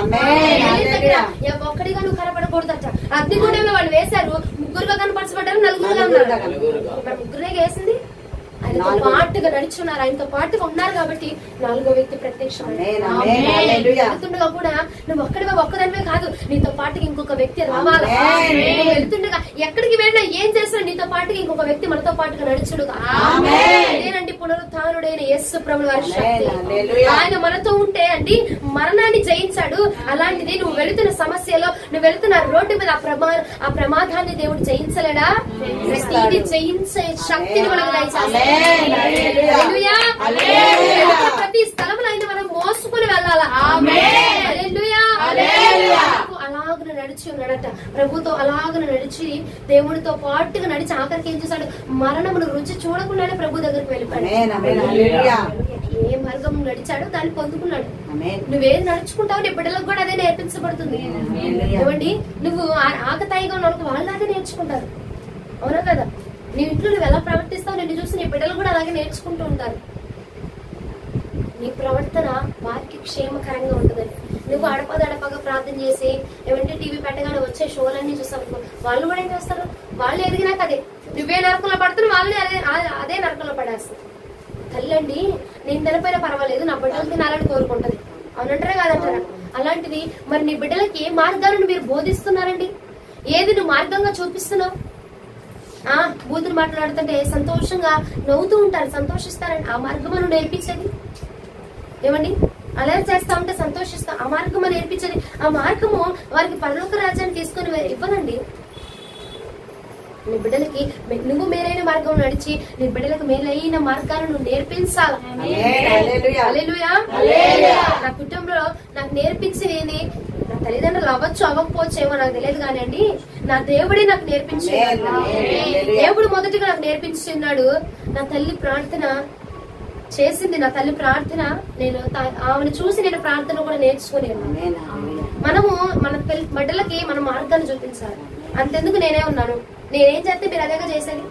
ఒక్కడిగా నువ్వు కనపడకూడదట. అగ్నిగుండంలో వాళ్ళు వేశారు, ముగ్గురుగా కనపరచబడ్డారు, నలుగురుగా ఉన్నారు. ముగ్గురే వేసింది, ఆయనతో పాటుగా నడుచున్నారు, ఆయనతో పాటుగా ఉన్నారు కాబట్టి 4వ వ్యక్తి ప్రత్యక్షం. వెళ్తుండగా కూడా నువ్వు ఒక్కదానివే కాదు, నీతో పాటుగా ఇంకొక వ్యక్తి రావాలి. వెళ్తుండగా ఎక్కడికి వెళ్ళినా ఏం చేసినా నీతో పాటుగా ఇంకొక వ్యక్తి మనతో పాటుగా నడుచుడుగా. అదేనండి పునరుత్థానుడైన యేసు ప్రభువు వారి శక్తి. ఆయన మనతో ఉంటే అండి మరణాన్ని జయించాడు. అలాంటిది నువ్వు వెళుతున్న సమస్యలో, నువ్వు వెళుతున్న రోడ్డు మీద ఆ ప్రమాదాన్ని దేవుడు జయించలేడా? ప్రతిదీ జయించే శక్తిని మనకు ప్రతి స్థలంలో అయినా మనం మోసుకుని వెళ్ళాలా? అలాగ నడిచి ఉన్నాడట, ప్రభుతో అలాగ నడిచి దేవుడితో పాటుగా నడిచి ఆఖరికి ఏం చేశాడు? మరణమును రుచి చూడకుండానే ప్రభు దగ్గరికి వెళ్ళిపోయాడు. ఏ మార్గం నడిచాడో దాన్ని పొందుకున్నాడు. నువ్వేది నడుచుకుంటావు నీ బిడ్డలకు కూడా అదే నేర్పించబడుతుంది. ఏమండి, నువ్వు ఆకతాయిగా ఉన్నప్పుడు వాళ్ళు అదే నేర్చుకుంటారు, అవునా కదా? నీ ఇంట్లో నువ్వు ఎలా ప్రవర్తిస్తావు నిన్ను చూసి నీ బిడ్డలు కూడా అలాగే నేర్చుకుంటూ ఉంటారు. నీ ప్రవర్తన వారికి క్షేమకరంగా ఉంటుందని. నువ్వు అడపదడపగా ప్రార్థన చేసి ఏమంటే టీవీ పెట్టగానే వచ్చే షోలన్నీ చూస్తావు, వాళ్ళు కూడా ఏం చేస్తారు? వాళ్ళు ఎదిగినాక అదే నువ్వే నరకంలో పడుతున్నా వాళ్ళని అదే నరకంలో పడేస్తారు. తల్లండి నేను తినపోయినా పర్వాలేదు, నా బిడ్డలు తినాలని కోరుకుంటది, అవునంటారా కాదంటారా? అలాంటిది మరి నీ బిడ్డలకి ఏ మార్గాలను మీరు బోధిస్తున్నారండి? ఏది నువ్వు మార్గంగా చూపిస్తున్నావు? బూతులు మాట్లాడుతుంటే సంతోషంగా నవ్వుతూ ఉంటారు, సంతోషిస్తారండి. ఆ మార్గం మనం నేర్పించేది ఏమండి? అలా చేస్తా ఉంటే సంతోషిస్తాం. ఆ మార్గం నేర్పించేది, ఆ మార్గము వారికి పరలోక రాజ్యాన్ని తీసుకొని ఇవ్వదండి. నీ బిడ్డలకి నువ్వు మేలైన మార్గం నడిచి నీ బిడ్డలకు మేలైన మార్గాలను నేర్పించాలి. నా కుటుంబంలో నాకు నేర్పించేది నా తల్లిదండ్రులు అవ్వచ్చు అవ్వకపోవచ్చేమో నాకు తెలియదు కానివ్వండి, నా దేవుడే నాకు నేర్పించాడు. దేవుడు మొదటిగా నాకు నేర్పించున్నాడు. నా తల్లి ప్రార్థన చేసింది, నా తల్లి ప్రార్థన నేను ఆమెను చూసి నేను ప్రార్థన కూడా నేర్చుకుని. మనము మన బిడ్డలకి మన మార్గాన్ని చూపించాలి. అంతెందుకు నేనే ఉన్నాను, నేనేం చేస్తే మీరు అదేగా చేసేది,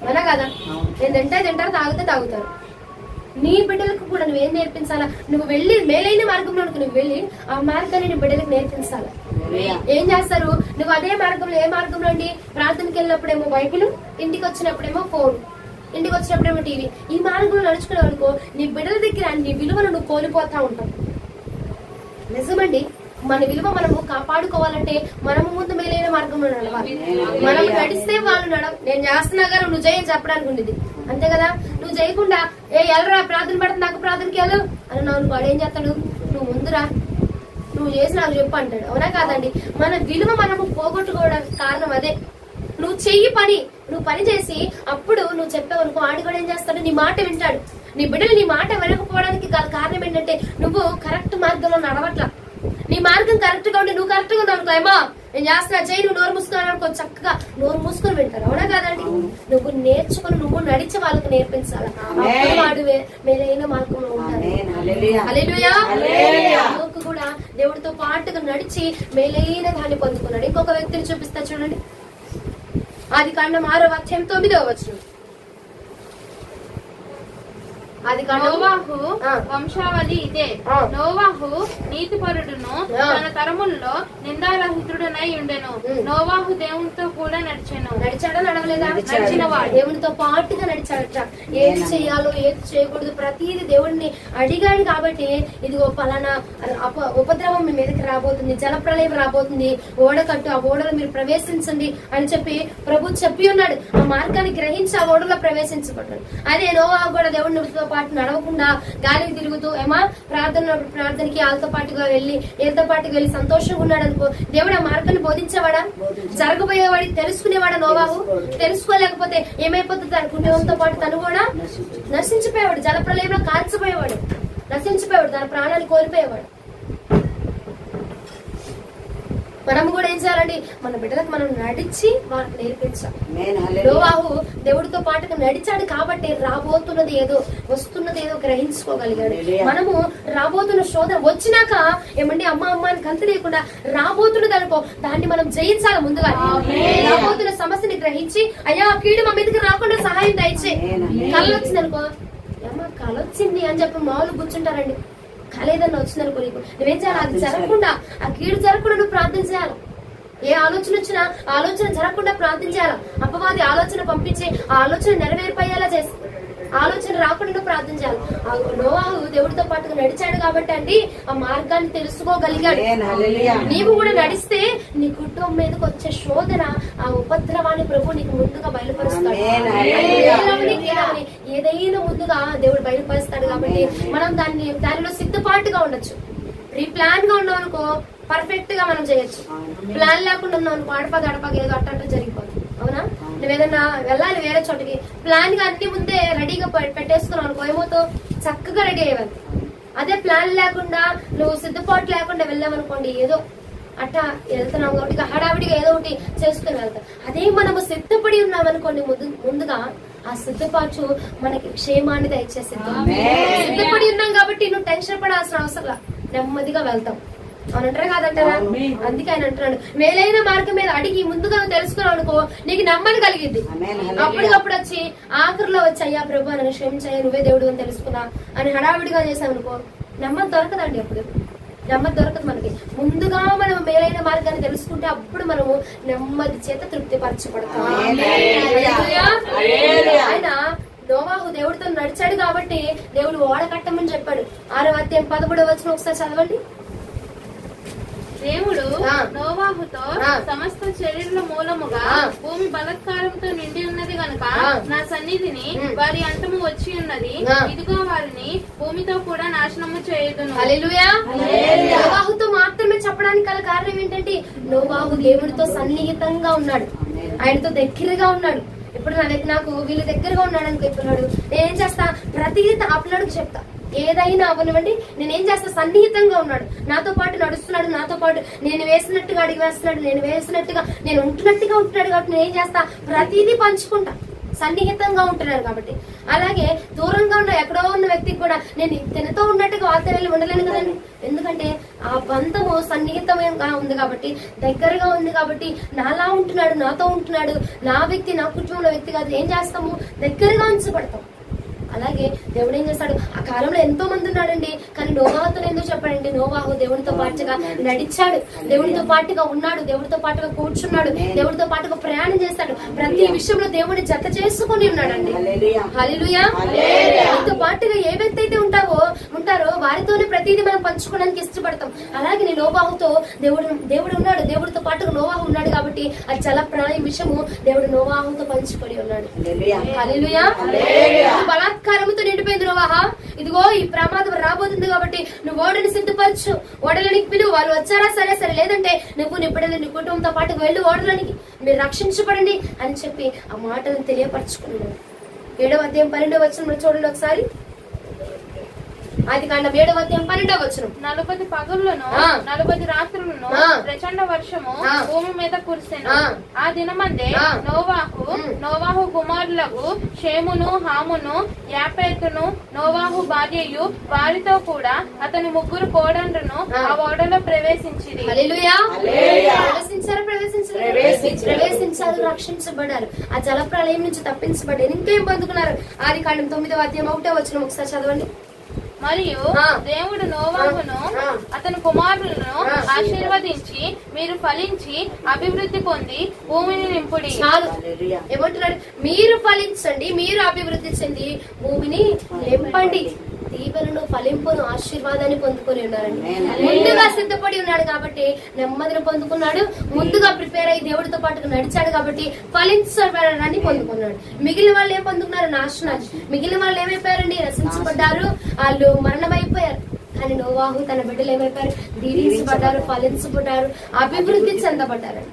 అలా కదా? నేను తింటారు, తాగితే తాగుతారు. నీ బిడ్డలకు కూడా నువ్వేం నేర్పించాలా? నువ్వు వెళ్ళి మేలైన మార్గంలో నువ్వు వెళ్ళి ఆ మార్గాన్ని నీ బిడ్డలకు నేర్పించాలా? ఏం చేస్తారు? నువ్వు అదే మార్గంలో, ఏ మార్గంలో అండి? ప్రార్థనకి వెళ్ళినప్పుడేమో బైబిల్, ఇంటికి వచ్చినప్పుడేమో ఫోన్, ఇంటికి వచ్చినప్పుడేమో టీవీ. ఈ మార్గంలో నడుచుకునే వరకు నీ బిడ్డల దగ్గర నీ విలువను నువ్వు కోల్పోతా ఉంటావు. నిజమండి, మన విలువ మనము కాపాడుకోవాలంటే మనము ముందు మేలైన మార్గంలో నడవాలి. మనం నడిస్తే వాళ్ళు నేను చేస్తున్నా గారు నువ్వు చేయని చెప్పడానికి ఉండేది, అంతే కదా? నువ్వు చేయకుండా ఎల్లరా ప్రార్థన పడుతుంది నాకు ప్రార్థనకి వెళ్ళు అని వాడు ఏం చేస్తాడు? నువ్వు ముందురా, నువ్వు చేసి నాకు చెప్పు అంటాడు, అవునా కాదండి? మన విలువ మనము పోగొట్టుకోవడానికి కారణం అదే. నువ్వు చెయ్యి పని, నువ్వు పని చేసి అప్పుడు నువ్వు చెప్పావనుకో, ఆడు కూడా ఏం చేస్తాడు? నీ మాట వింటాడు. నీ బిడ్డలు నీ మాట వినకపోవడానికి కారణం ఏంటంటే నువ్వు కరెక్ట్ మార్గంలో నడవట్లా. నీ మార్గం కరెక్ట్ గా ఉండి నువ్వు కరెక్ట్ గా ఉన్నావు అనుకో, ఏమో నేను చేస్తున్నా చెయ్యి, నువ్వు నోరు మూసుకున్నావు అనుకో, చక్కగా నోరు మూసుకొని వింటారు, అవునా కాదండి? నువ్వు నేర్చుకుని నువ్వు నడిచి వాళ్ళకి నేర్పించాలి. అప్పుడు వాడు మేలైన మార్గంలో ఉంటారు. కూడా దేవుడితో పాటుగా నడిచి మేలైన దాన్ని పొందుకున్నాడు. ఇంకొక వ్యక్తిని చూపిస్తా చూడండి, ఆదికాండం 6వ అధ్యాయం 9వ వచనం. నోవాహు వంశావళి ఇదే. నోవాహు నీతిపరుడును తన తరముల్లో నిందారహితుడునై ఉండెను. నోవాహు దేవునితో కూడా నడిచాడా నడవలేదా? నడిచినవాడు దేవునితో పాటుగా నడిచాడట. ఏది చేయాలో ఏది చేయకూడదు ప్రతిదీ దేవుడిని అడిగాడు. కాబట్టి ఇదిగో పలానా ఉపద్రవం మీ మీదకి రాబోతుంది, జలప్రలయం రాబోతుంది, ఓడకట్టు, ఆ ఓడలో మీరు ప్రవేశించండి అని చెప్పి ప్రభు చెప్పి ఉన్నాడు. ఆ మార్గాన్ని గ్రహించి ఆ ఓడలో ప్రవేశించబడ్డాడు. అదే నోవాహు కూడా దేవుడితో పాటు నడవకుండా గాలికి తిరుగుతూ ప్రార్థనకి వాళ్ళతో పాటుగా వెళ్ళి సంతోషంగా ఉన్నాడు అనుకో, దేవుడు ఆ మార్గాన్ని బోధించేవాడా? జరగబోయేవాడికి తెలుసుకునేవాడా నోవాహు? తెలుసుకోలేకపోతే ఏమైపోతుంది? తన కుటుంబంతో పాటు తను కూడా నశించిపోయేవాడు, జలప్రలయంలో కాల్చిపోయేవాడు, నశించిపోయేవాడు, తన ప్రాణాన్ని కోల్పోయేవాడు. మనము కూడా ఏం చేయాలండి? మన బిడ్డలకు మనం నడిచి వాళ్ళకి నేర్పించాలి. నోవాహు దేవుడితో పాటుగా నడిచాడు కాబట్టి రాబోతున్నది ఏదో, వస్తున్నది ఏదో గ్రహించుకోగలిగాడు. మనము రాబోతున్న శోధన వచ్చినాక ఏమండి అమ్మ అని కంతి లేకుండా రాబోతున్నది అనుకో, దాన్ని మనం జయించాలి. ముందుగా రాబోతున్న సమస్యని గ్రహించి అయ్యా కీడు మా మీదకి రాకుండా సహాయం దయచే. కళ్ళు వచ్చింది అనుకో, అమ్మ కళ వచ్చింది అని చెప్పి మామూలు కూర్చుంటారండి. కలేదన్నా వచ్చిందనుకో, నీకు నువ్వేం చేయాలి? అది జరగకుండా, ఆ కీడు జరగకుండా నువ్వు ప్రార్థన చేయాలి. ఏ ఆలోచన వచ్చినా ఆలోచన జరగకుండా ప్రార్థన చేయాలి. అపవాది ఆలోచన పంపించి ఆ ఆలోచన నెరవేరిపోయేలా చేసి ఆలోచన రాకుండా ప్రార్థన చేయాలి. నోవాహు దేవుడితో పాటుగా నడిచాడు కాబట్టి అండి ఆ మార్గాన్ని తెలుసుకోగలిగాడు. నీవు కూడా నడిస్తే నీ కుటుంబం మీదకి వచ్చే శోధన, ఆ ఉపద్రవాన్ని ప్రభు నీకు ముందుగా బయలుపరుస్తాడు. ఏదైనా ముందుగా దేవుడు బయలుపరుస్తాడు కాబట్టి మనం దానిలో సిద్ధపాటుగా ఉండొచ్చు. ప్రీ ప్లాన్ గా ఉన్నాం అనుకో పర్ఫెక్ట్ గా మనం చేయొచ్చు. ప్లాన్ లేకుండా ఉన్నాం అనుకో అడపగ ఏదో అట్ట జరిగిపోతుంది. అవునా? నువ్వేదన్నా వెళ్ళాలి వేరే చోటకి, ప్లాన్ గా అన్ని ముందే రెడీగా పెట్టేసుకున్నావు అనుకో ఏమవుతావు, చక్కగా రెడీ అయ్యేవాళ్ళు. అదే ప్లాన్ లేకుండా నువ్వు సిద్ధపాటు లేకుండా వెళ్ళామనుకోండి ఏదో అట్ట వెళ్తున్నాం కాబట్టి హడావిడిగా ఏదో ఒకటి చేసుకుని వెళ్తాం. అదే మనము సిద్ధపడి ఉన్నామనుకోండి ముందుగా ఆ సిద్ధపాటు మనకి క్షేమాన్ని దయచేసింది. సిద్ధపడి ఉన్నాం కాబట్టి నువ్వు టెన్షన్ పడాల్సిన అవసరం, నెమ్మదిగా వెళ్తాం. అవునంటారా కాదంటారా? అందుకే ఆయన అంటున్నాడు, మేలైన మార్గం మీద అడిగి ముందుగా తెలుసుకున్నావు అనుకో నీకు నెమ్మది కలిగింది. అప్పటికప్పుడు వచ్చి ఆఖరిలో వచ్చి అయ్యా ప్రభు నన్ను క్షమించయ్యా నువ్వే దేవుడు అని తెలుసుకున్నా అని హడావిడిగా చేసావు అనుకో నెమ్మది దొరకదండి. అప్పుడు నెమ్మది దొరకదు మనకి. ముందుగా మనం మేలైన మార్గాన్ని తెలుసుకుంటే అప్పుడు మనము నెమ్మది చేత తృప్తి పరచబడతాం. ఆయన నోవాహు దేవుడితో నడిచాడు కాబట్టి దేవుడు ఓడ కట్టమని చెప్పాడు. 6వ అధ్యాయం 13వ వచనం ఒకసారి చదవండి. దేవుడు నోవాహుతో సమస్త శరీర మూలముగా భూమి బలత్కారంతో నిండి ఉన్నది గనుక నా సన్నిధిని వారి అంతము వచ్చి ఉన్నది, ఇదిగో వారిని భూమితో కూడా నాశనము చేయుదును. హల్లెలూయా. నోవాహుతో మాత్రమే చెప్పడానికి గల కారణం ఏంటంటే నోవాహు దేవుడితో సన్నిహితంగా ఉన్నాడు, ఆయనతో దగ్గరగా ఉన్నాడు. ఇప్పుడు నాకు వీళ్ళు దగ్గరగా ఉన్నాడు అనుకో, ఇప్పుడు నేనేం చేస్తా ప్రతిదీ ఆ పిల్లడికి చెప్తా. ఏదైనా అవనివ్వండి నేనేం చేస్తా, సన్నిహితంగా ఉన్నాడు, నాతో పాటు నడుస్తున్నాడు, నాతో పాటు నేను వేసినట్టుగా అడిగి వేస్తున్నాడు, నేను వేసినట్టుగా నేను ఉంటున్నట్టుగా ఉంటున్నాడు కాబట్టి నేనేం చేస్తా ప్రతిదీ పంచుకుంటా. సన్నిహితంగా ఉంటున్నాడు కాబట్టి. అలాగే దూరంగా ఉన్న ఎక్కడో ఉన్న వ్యక్తికి కూడా నేను తనతో ఉన్నట్టుగా వాళ్ళతో వెళ్ళి ఉండలేను కదండి. ఎందుకంటే ఆ బంధము సన్నిహితంగా ఉంది కాబట్టి, దగ్గరగా ఉంది కాబట్టి, నాలా ఉంటున్నాడు, నాతో ఉంటున్నాడు, నా వ్యక్తి నా కుటుంబంలో వ్యక్తి కాదు, ఏం చేస్తాము దగ్గరగా ఉంచబడతాం. అలాగే దేవుడు ఏం చేస్తాడు, ఆ కాలంలో ఎంతో మంది ఉన్నాడండి, కానీ నోవాహుతో ఎందుకు చెప్పాడండి, నోవాహు దేవుడితో పాటుగా నడిచాడు, దేవుడితో పాటుగా ఉన్నాడు, దేవుడితో పాటుగా కూర్చున్నాడు, దేవుడితో పాటుగా ప్రయాణం చేస్తాడు, ప్రతి విషయంలో దేవుడిని జత చేసుకుని ఉన్నాడండి. హల్లెలూయా. నీతో పాటుగా ఏ వ్యక్తి అయితే ఉంటారో వారితోనే ప్రతిదీ మనం పంచుకోవడానికి ఇష్టపడతాం. అలాగే నేను నోవాహుతో దేవుడు ఉన్నాడు, దేవుడితో పాటుగా నోవాహు ఉన్నాడు కాబట్టి ఆ జల ప్రళయం విషయము దేవుడు నోవాహుతో పంచుకొని ఉన్నాడు. హల్లెలూయా. బలాత్కారముతో నిండిపోయింది నోవాహా, ఇదిగో ఈ ప్రమాదం రాబోతుంది కాబట్టి నువ్వు ఓడని సిద్ధపరచు, ఓడలనికి పిలువు, వాళ్ళు వచ్చారా సరే సరే, లేదంటే నువ్వు నీ బిడ్డలు నీ కుటుంబంతో పాటు వెళ్ళు ఓడలనికి, మీరు రక్షించబడండి అని చెప్పి ఆ మాటలను తెలియపరచుకున్నాడు. 7వ అధ్యాయం 12వ వచనం చూడండి ఒకసారి. ఆదికాండం 7వ అధ్యాయం 12వ వచనం. 40 పగళ్లను 40 రాత్రులను ప్రచండ వర్షము భూమి మీద కురిసెను. ఆ దినమందే నోవాహు కుమారులకు షేమును, హామును, యాపెతును, నోవాహు భార్యయు వారితో కూడా అతని 3 కోడండ్రును ఆ ఓడలో ప్రవేశించింది. హల్లెలూయా. ప్రవేశించారు, రక్షించబడ్డారు, ఆ జల ప్రళయం నుంచి తప్పించబడ్డారు. ఇంకేం పొందుకున్నారు? ఆదికాండం 9వ అధ్యాయం 1వ వచనం ఒకసారి చదవండి. మరియు దేవుడు నోవాహును అతని కుమారులను ఆశీర్వదించి మీరు ఫలించి అభివృద్ధి పొంది భూమిని నింపుడి. చాలు. ఏమంటున్నాడు? మీరు ఫలించండి, మీరు అభివృద్ధి చెంది భూమిని నింపండి. దీవెనను, ఫలింపును, ఆశీర్వాదాన్ని పొందుకొని ఉన్నారండి. ముందుగా సిద్ధపడి ఉన్నాడు కాబట్టి నెమ్మదిని పొందుకున్నాడు. ముందుగా ప్రిపేర్ అయ్యి దేవుడితో పాటు నడిచాడు కాబట్టి ఫలించబడాన్ని పొందుకున్నాడు. మిగిలిన వాళ్ళు ఏం పొందుకున్నారు? నాశనాన్ని. మిగిలిన వాళ్ళు ఏమైపోయారండి? రచించబడ్డారు, వాళ్ళు మరణమైపోయారు. కానీ నోవాహు తన బిడ్డలు ఏమైపోయారు? దీవించబడ్డారు, ఫలించబడ్డారు, అభివృద్ధి చెందబడ్డారు.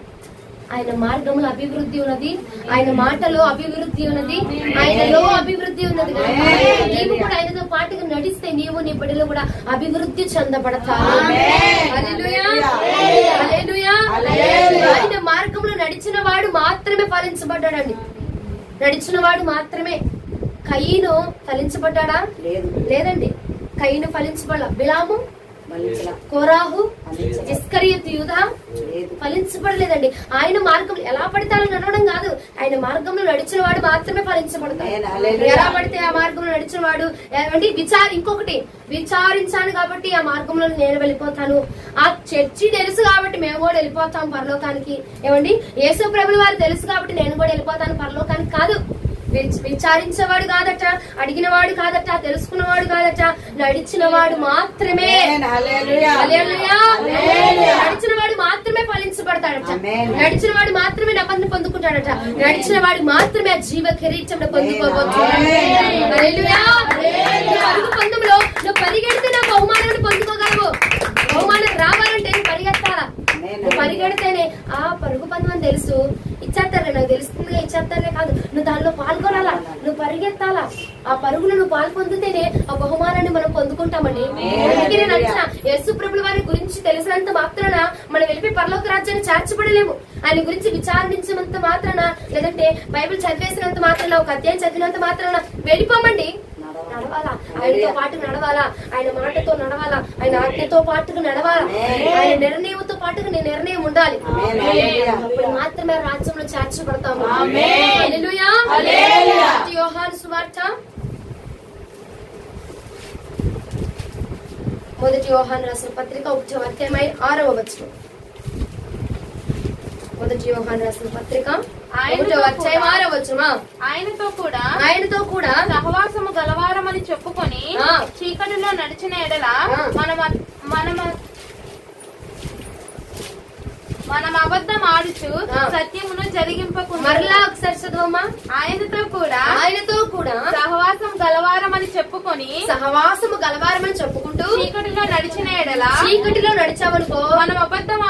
ఆయన మార్గంలో అభివృద్ధి ఉన్నది, ఆయన మాటలో అభివృద్ధి ఉన్నది, ఆయనలో అభివృద్ధి ఉన్నది. నీవు కూడా ఆయనతో పాటుగా నడిస్తే నీవు నీ బిడ్డలు కూడా అభివృద్ధి చెందబడతారు. హల్లెలూయా. హల్లెలూయా. ఆయన మార్గంలో నడిచిన వాడు మాత్రమే ఫలించబడ్డాడండి, నడిచిన వాడు మాత్రమే. కయీను ఫలించబడ్డాడా? లేదండి, కయీను ఫలించబడ. బిలాము, కోరాహు, ఇస్కరియోతు యూదా ఫలించబడలేదండి. ఆయన మార్గం ఎలా పడితే అలా నడవడం కాదు, ఆయన మార్గంలో నడిచిన వాడు మాత్రమే ఫలించబడతాడు. ఎలా పడితే ఆ మార్గంలో నడిచిన వాడు ఇంకొకటి విచారించాను కాబట్టి ఆ మార్గంలో నేను వెళ్ళిపోతాను, ఆ చర్చి తెలుసు కాబట్టి మేము కూడా వెళ్ళిపోతాం పరలోకానికి. ఏమండి, యేసు ప్రభుల వారు తెలుసు కాబట్టి నేను కూడా వెళ్ళిపోతాను పరలోకానికి కాదు. విచారించేవాడు కాదట, అడిగినవాడు కాదట, తెలుసుకున్నవాడు కాదట, నడిచినవాడు మాత్రమే. నడిచిన వాడు మాత్రమే ఫలించబడతాడట, నడిచిన వాడు మాత్రమే నెమ్మదిని పొందుకుంటాడట, నడిచిన వాడు మాత్రమే జీవ కిరీటంలో పొందుకోబోతున్నాడు. పరుగు పందెంలో నువ్వు పరిగెడితే నా బహుమానాన్ని పొందుకోగలవు. బహుమానం రావాలంటే నువ్వు పరిగెత్తాలా, నువ్వు పరిగెడితేనే ఆ పరుగు పందెం అని తెలుసు, ఇచ్చేస్తారులే, నాకు తెలుస్తుందిగా ఇచ్చేస్తారులే కాదు, నువ్వు దానిలో పాల్గొనాలా, నువ్వు పరిగెత్తాలా. ఆ పరుగులు నువ్వు పాల్పొందితేనే ఆ బహుమానాన్ని మనం పొందుకుంటామండి. అందుకే నచ్చిన యేసు ప్రభుల వారి గురించి తెలిసినంత మాత్రాన మనం వెళ్ళి పరలోక రాజ్యాన్ని చేర్చబడలేము. ఆయన గురించి విచారించినంత మాత్రాన, లేదంటే బైబిల్ చదివేసినంత మాత్రాన, ఒక అధ్యాయం చదివినంత మాత్రాన వెళ్ళిపోమండి. నడవాలా, ఆయనతో పాటు నడవాలా, ఆయన మాటతో నడవాలా, ఆయన ఆజ్ఞతో పాటుగా నడవాలా, ఆయన నిర్ణయంతో పాటుగా నీ నిర్ణయం ఉండాలి. అప్పుడు మాత్రమే రాజ్యంలో చేర్చబడతాము. హల్లెలూయా. యోహాను సువార్త 1 యోహాను రాసిన పత్రిక 1వ అధ్యాయం 6వ వచనం. 1 యోహాను రాసిన పత్రిక 1వ అధ్యాయం 6వ వచనం. ఆయనతో కూడా సహవాసము గలవారమని చెప్పుకొని చీకటిలో నడిచిన ఎడల మనం అబద్ధం ఆడుచు సత్యమును జరిగింపకుండా. మరలా ఒకసారి చదువమ్మా. ఆయనతో కూడా సహవాసం గలవారమని చెప్పుకుంటూ చీకటిలో నడిచిన ఎడల, చీకటిలో నడిచామనుకో, మనం అబద్ధం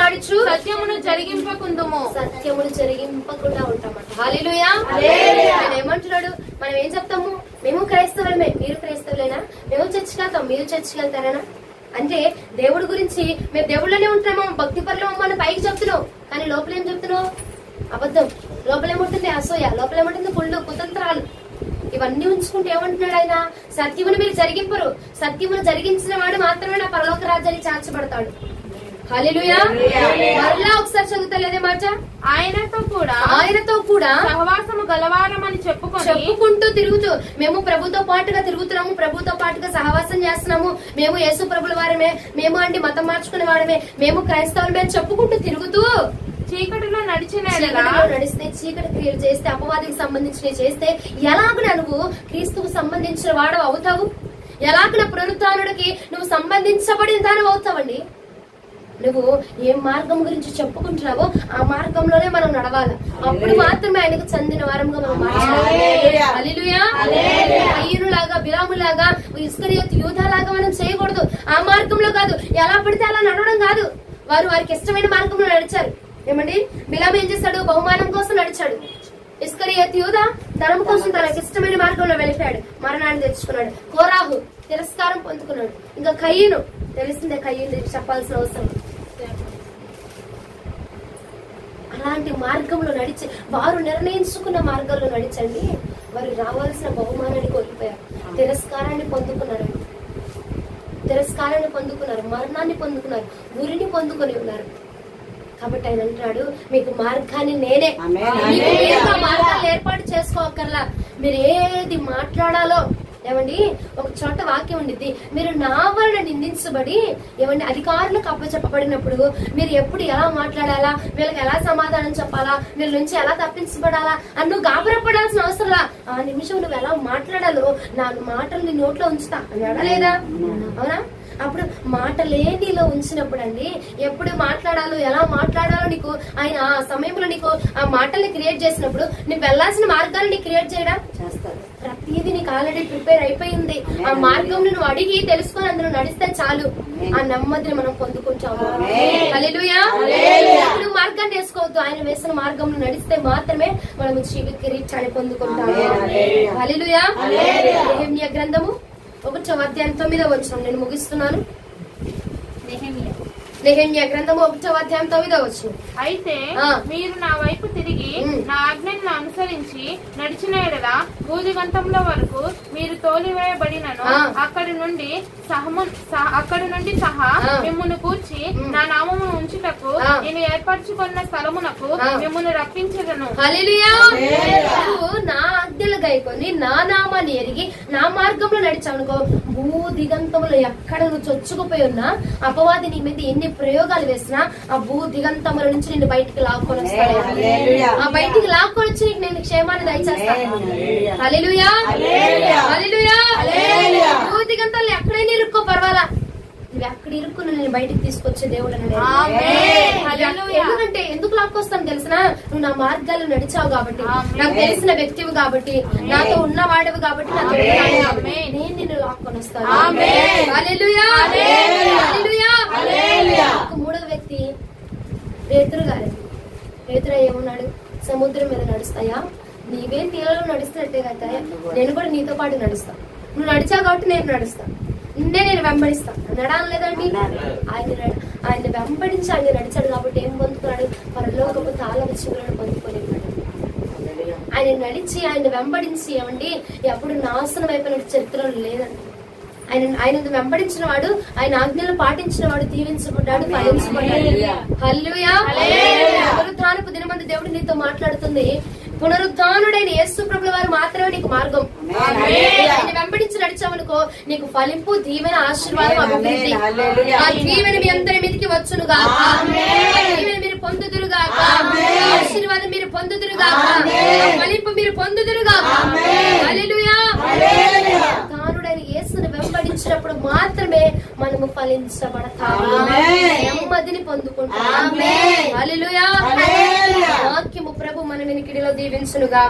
ఆడుచు సత్యమును జరిగింపకుందుము. సత్యమును జరిగింపకుండా ఉంటామంట. హల్లెలూయా. ఆయన ఏమంటున్నాడు? మనం ఏం చెప్తాము? మేము క్రైస్తవులమే, మీరు క్రైస్తవులేనా? మేము చర్చికి వెళ్తాం, మీరు చర్చికి వెళ్తారేనా? అంటే దేవుడి గురించి మేము దేవుళ్ళనే ఉంటున్నాము, భక్తి పరులు మనం పైకి చెప్తున్నాం, కానీ లోపల ఏం చెప్తున్నావు? అబద్ధం. లోపలేముంటుంది? అసూయ. లోపలేముంటుంది? కుళ్ళు, కుతంత్రాలు. ఇవన్నీ ఉంచుకుంటే ఏమంటున్నాడు ఆయన? సత్యమును మీరు జరిగింపరు, సత్యమును జరిగించిన వాడు మాత్రమే నా పరలోక రాజ్యానికి చేర్చబడతాడు. హల్లెలూయా. మరలా ఒకసారి చదువుతలేదే మాట. ఆయనతో కూడా సహవాసము గలవారమని చెప్పుకుంటూ తిరుగుతూ, మేము ప్రభుతో పాటుగా తిరుగుతున్నాము, ప్రభుతో పాటుగా సహవాసం చేస్తున్నాము, మేము యేసు ప్రభుల వారమే, మేము అండి మతం మార్చుకునే వాడమే, మేము క్రైస్తవులమే అని చెప్పుకుంటూ తిరుగుతూ చీకటిలో నడిస్తే, చీకటి క్రియలు చేస్తే, అపవాదికి సంబంధించినవి చేస్తే ఎలాగున నువ్వు క్రీస్తుకు సంబంధించిన వాడు అవుతావు? ఎలాగున పునరుత్థానుడికి నువ్వు సంబంధించబడిన దాని అవుతావండి. నువ్వు ఏ మార్గం గురించి చెప్పుకుంటున్నావో ఆ మార్గంలోనే మనం నడవాలి. అప్పుడు మాత్రమే ఆయనకు చెందిన వారంగా మనం మార్చాలి. హల్లెలూయా. కయ్యూనులాగా, బిలాములాగా, ఇస్కరియోతు యూదాలాగా మనం చేయకూడదు. ఆ మార్గంలో కాదు, ఎలా పడితే అలా నడవడం కాదు. వారికి ఇష్టమైన మార్గంలో నడిచారు. ఏమండి? బిలాము ఏం చేశాడు? బహుమానం కోసం నడిచాడు. ఇస్కరియోతు యూదా ధనం కోసం తనకు ఇష్టమైన మార్గంలో వెళ్ళిపోయాడు, మరణాన్ని తెచ్చుకున్నాడు. కోరాహు తిరస్కారం పొందుకున్నాడు. ఇంకా కయ్యూను తెలిసిందే, కయ్యూను చెప్పాల్సిన అవసరం. అలాంటి మార్గంలో నడిచి వారు నిర్ణయించుకున్న మార్గంలో నడిచండి, వారు రావాల్సిన బహుమానాన్ని కోల్పోయారు, తిరస్కారాన్ని పొందుకున్నారు, మరణాన్ని పొందుకున్నారు, ఊరిని పొందుకొని ఉన్నారు. కాబట్టి ఆయన అంటున్నాడు, మీకు మార్గాన్ని నేనే, మార్గాన్ని ఏర్పాటు చేసుకోకర్లా. మీరు ఏది మాట్లాడాలో, ఏమండి ఒక చోట వాక్యం ఉండిద్ది, మీరు నా వలన నిందించబడి ఏమండి అధికారులకు అప్పచెప్పబడినప్పుడు మీరు ఎప్పుడు ఎలా మాట్లాడాలా, వీళ్ళకి ఎలా సమాధానం చెప్పాలా, వీళ్ళ నుంచి ఎలా తప్పించబడాలా అని నువ్వు గాబరపడాల్సిన అవసరంలా. ఆ నిమిషం నువ్వు ఎలా మాట్లాడాలో నా మాటలు నీ నోట్లో ఉంచుతా అని అడలేదా? అవునా? అప్పుడు మాటలే నీలో ఉంచినప్పుడు అండి, ఎప్పుడు మాట్లాడాలో, ఎలా మాట్లాడాలో నీకు ఆయన ఆ సమయంలో నీకు ఆ మాటల్ని క్రియేట్ చేసినప్పుడు నువ్వు వెళ్లాల్సిన మార్గాన్ని క్రియేట్ చేయడం చేస్తాడు. ప్రతిదీ నీకు ఆల్రెడీ ప్రిపేర్ అయిపోయింది. ఆ మార్గం నువ్వు అడిగి తెలుసుకొని అందులో నడిస్తే చాలు, ఆ నెమ్మదిని మనం పొందుకుంటాము. హల్లెలూయా. నువ్వు మార్గాన్ని వేసుకోవద్దు, ఆయన వేసిన మార్గంలో నడిస్తే మాత్రమే మనం జీవ కిరీటాన్ని పొందుకుంటాము. హల్లెలూయా. నెహెమ్యా గ్రంథము 1వ అధ్యాయం 9వ వచనం నేను ముగిస్తున్నాను. నెహెమ్యా గ్రంథము 1వ అధ్యాయం 9వ వచనం. అయితే మీరు నా వైపు తిరిగి నా ఆజ్ఞలను అనుసరించి నడిచిన ఎడల భూదిగంతంలో వరకు మీరు తోలివేయబడినను అక్కడి నుండి సహా మిమ్మును కూర్చి నా నామమును ఉంచుటకు నేను ఏర్పరచుకున్న స్థలమునకు మిమ్మును రప్పించదను. హల్లెలూయా. నా ఆజ్ఞ ఆజ్ఞలు గైకొని నా నామాన్ని ఎరిగి నా మార్గంలో నడిచావనుకో, భూ దిగంతములో ఎక్కడ నువ్వు చొచ్చుకుపోయి ఉన్నా, అపవాది నీ మీద ఎన్ని ప్రయోగాలు వేసినా ఆ భూ దిగంతముల నుంచి నిన్ను బయటికి లాక్కొని వస్తాడు. ఆ బయటికి లాక్కొని వచ్చి నీకు నేను క్షేమాన్ని దయచేస్తాను. హల్లెలూయా, హల్లెలూయా. భూ దిగంతాలు ఎక్కడైనా ఇరుక్కో పర్వాలా, నువ్వు ఎక్కడ ఇరుక్కున్నా నేను బయటికి తీసుకొచ్చే దేవుడు. ఎందుకంటే ఎందుకు లాక్కొస్తాను తెలిసిన, నువ్వు నా మార్గాలు నడిచావు కాబట్టి, నాకు తెలిసిన వ్యక్తివి కాబట్టి, నాతో ఉన్నవాడవి కాబట్టి, నేను నిన్ను లాక్కొని వస్తాను. మూడవ వ్యక్తి పేతురు గారు. పేతురు ఏమన్నాడు? సముద్రం మీద నడుస్తాయా, నీవేం తీరలో నడుస్తున్నట్టే కదా, నేను కూడా నీతో పాటు నడుస్తా. నువ్వు నడిచావు కాబట్టి నేను నడుస్తా, నేను వెంబడిస్తాను. నడాలి లేదండి, ఆయన వెంబడించి ఆయన నడిచాడు కాబట్టి ఏం పొందుకున్నాడు? పరలోకపు తాళపు చెవులను పొందుకొని ఆయన నడిచి ఆయన వెంబడించి ఏమండి ఎప్పుడు నాశనం అయిపోయిన చరిత్రలో లేదండి. ఆయన వెంబడించిన వాడు, ఆయన ఆజ్ఞలు పాటించిన వాడు దీవించబడ్డాడు, ఫలించబడ్డాడు. హల్లెలూయా. పునరుద్ధానపు దినమందు దేవుడు నీతో మాట్లాడుతుంది. పునరుద్ధానుడైన యేసు ప్రభుల వారు మాత్రమే నీకు మార్గం. ఆయన వెంబడించి నడిచావనుకో, నీకు ఫలింపు, దీవెన, ఆశీర్వాదం, అభివృద్ధి. ఆ దీవెన మీ అందరి మీదకి వచ్చునుగా, దీవెన మీరు పొందుదురుగా, ఆశీర్వాదం మీరు పొందుదురుగా, ఫలింపు మీరు పొందుదురుగా. హల్లెలూయా. తానుడైన యేసుని వెంబడించినప్పుడు మాత్రమే మనము ఫలించబడతాము, నెమ్మదిని పొందుకుంటాము. హల్లెలూయా. వాక్యము ప్రభు మన వినికిడిలో దీవించునుగా.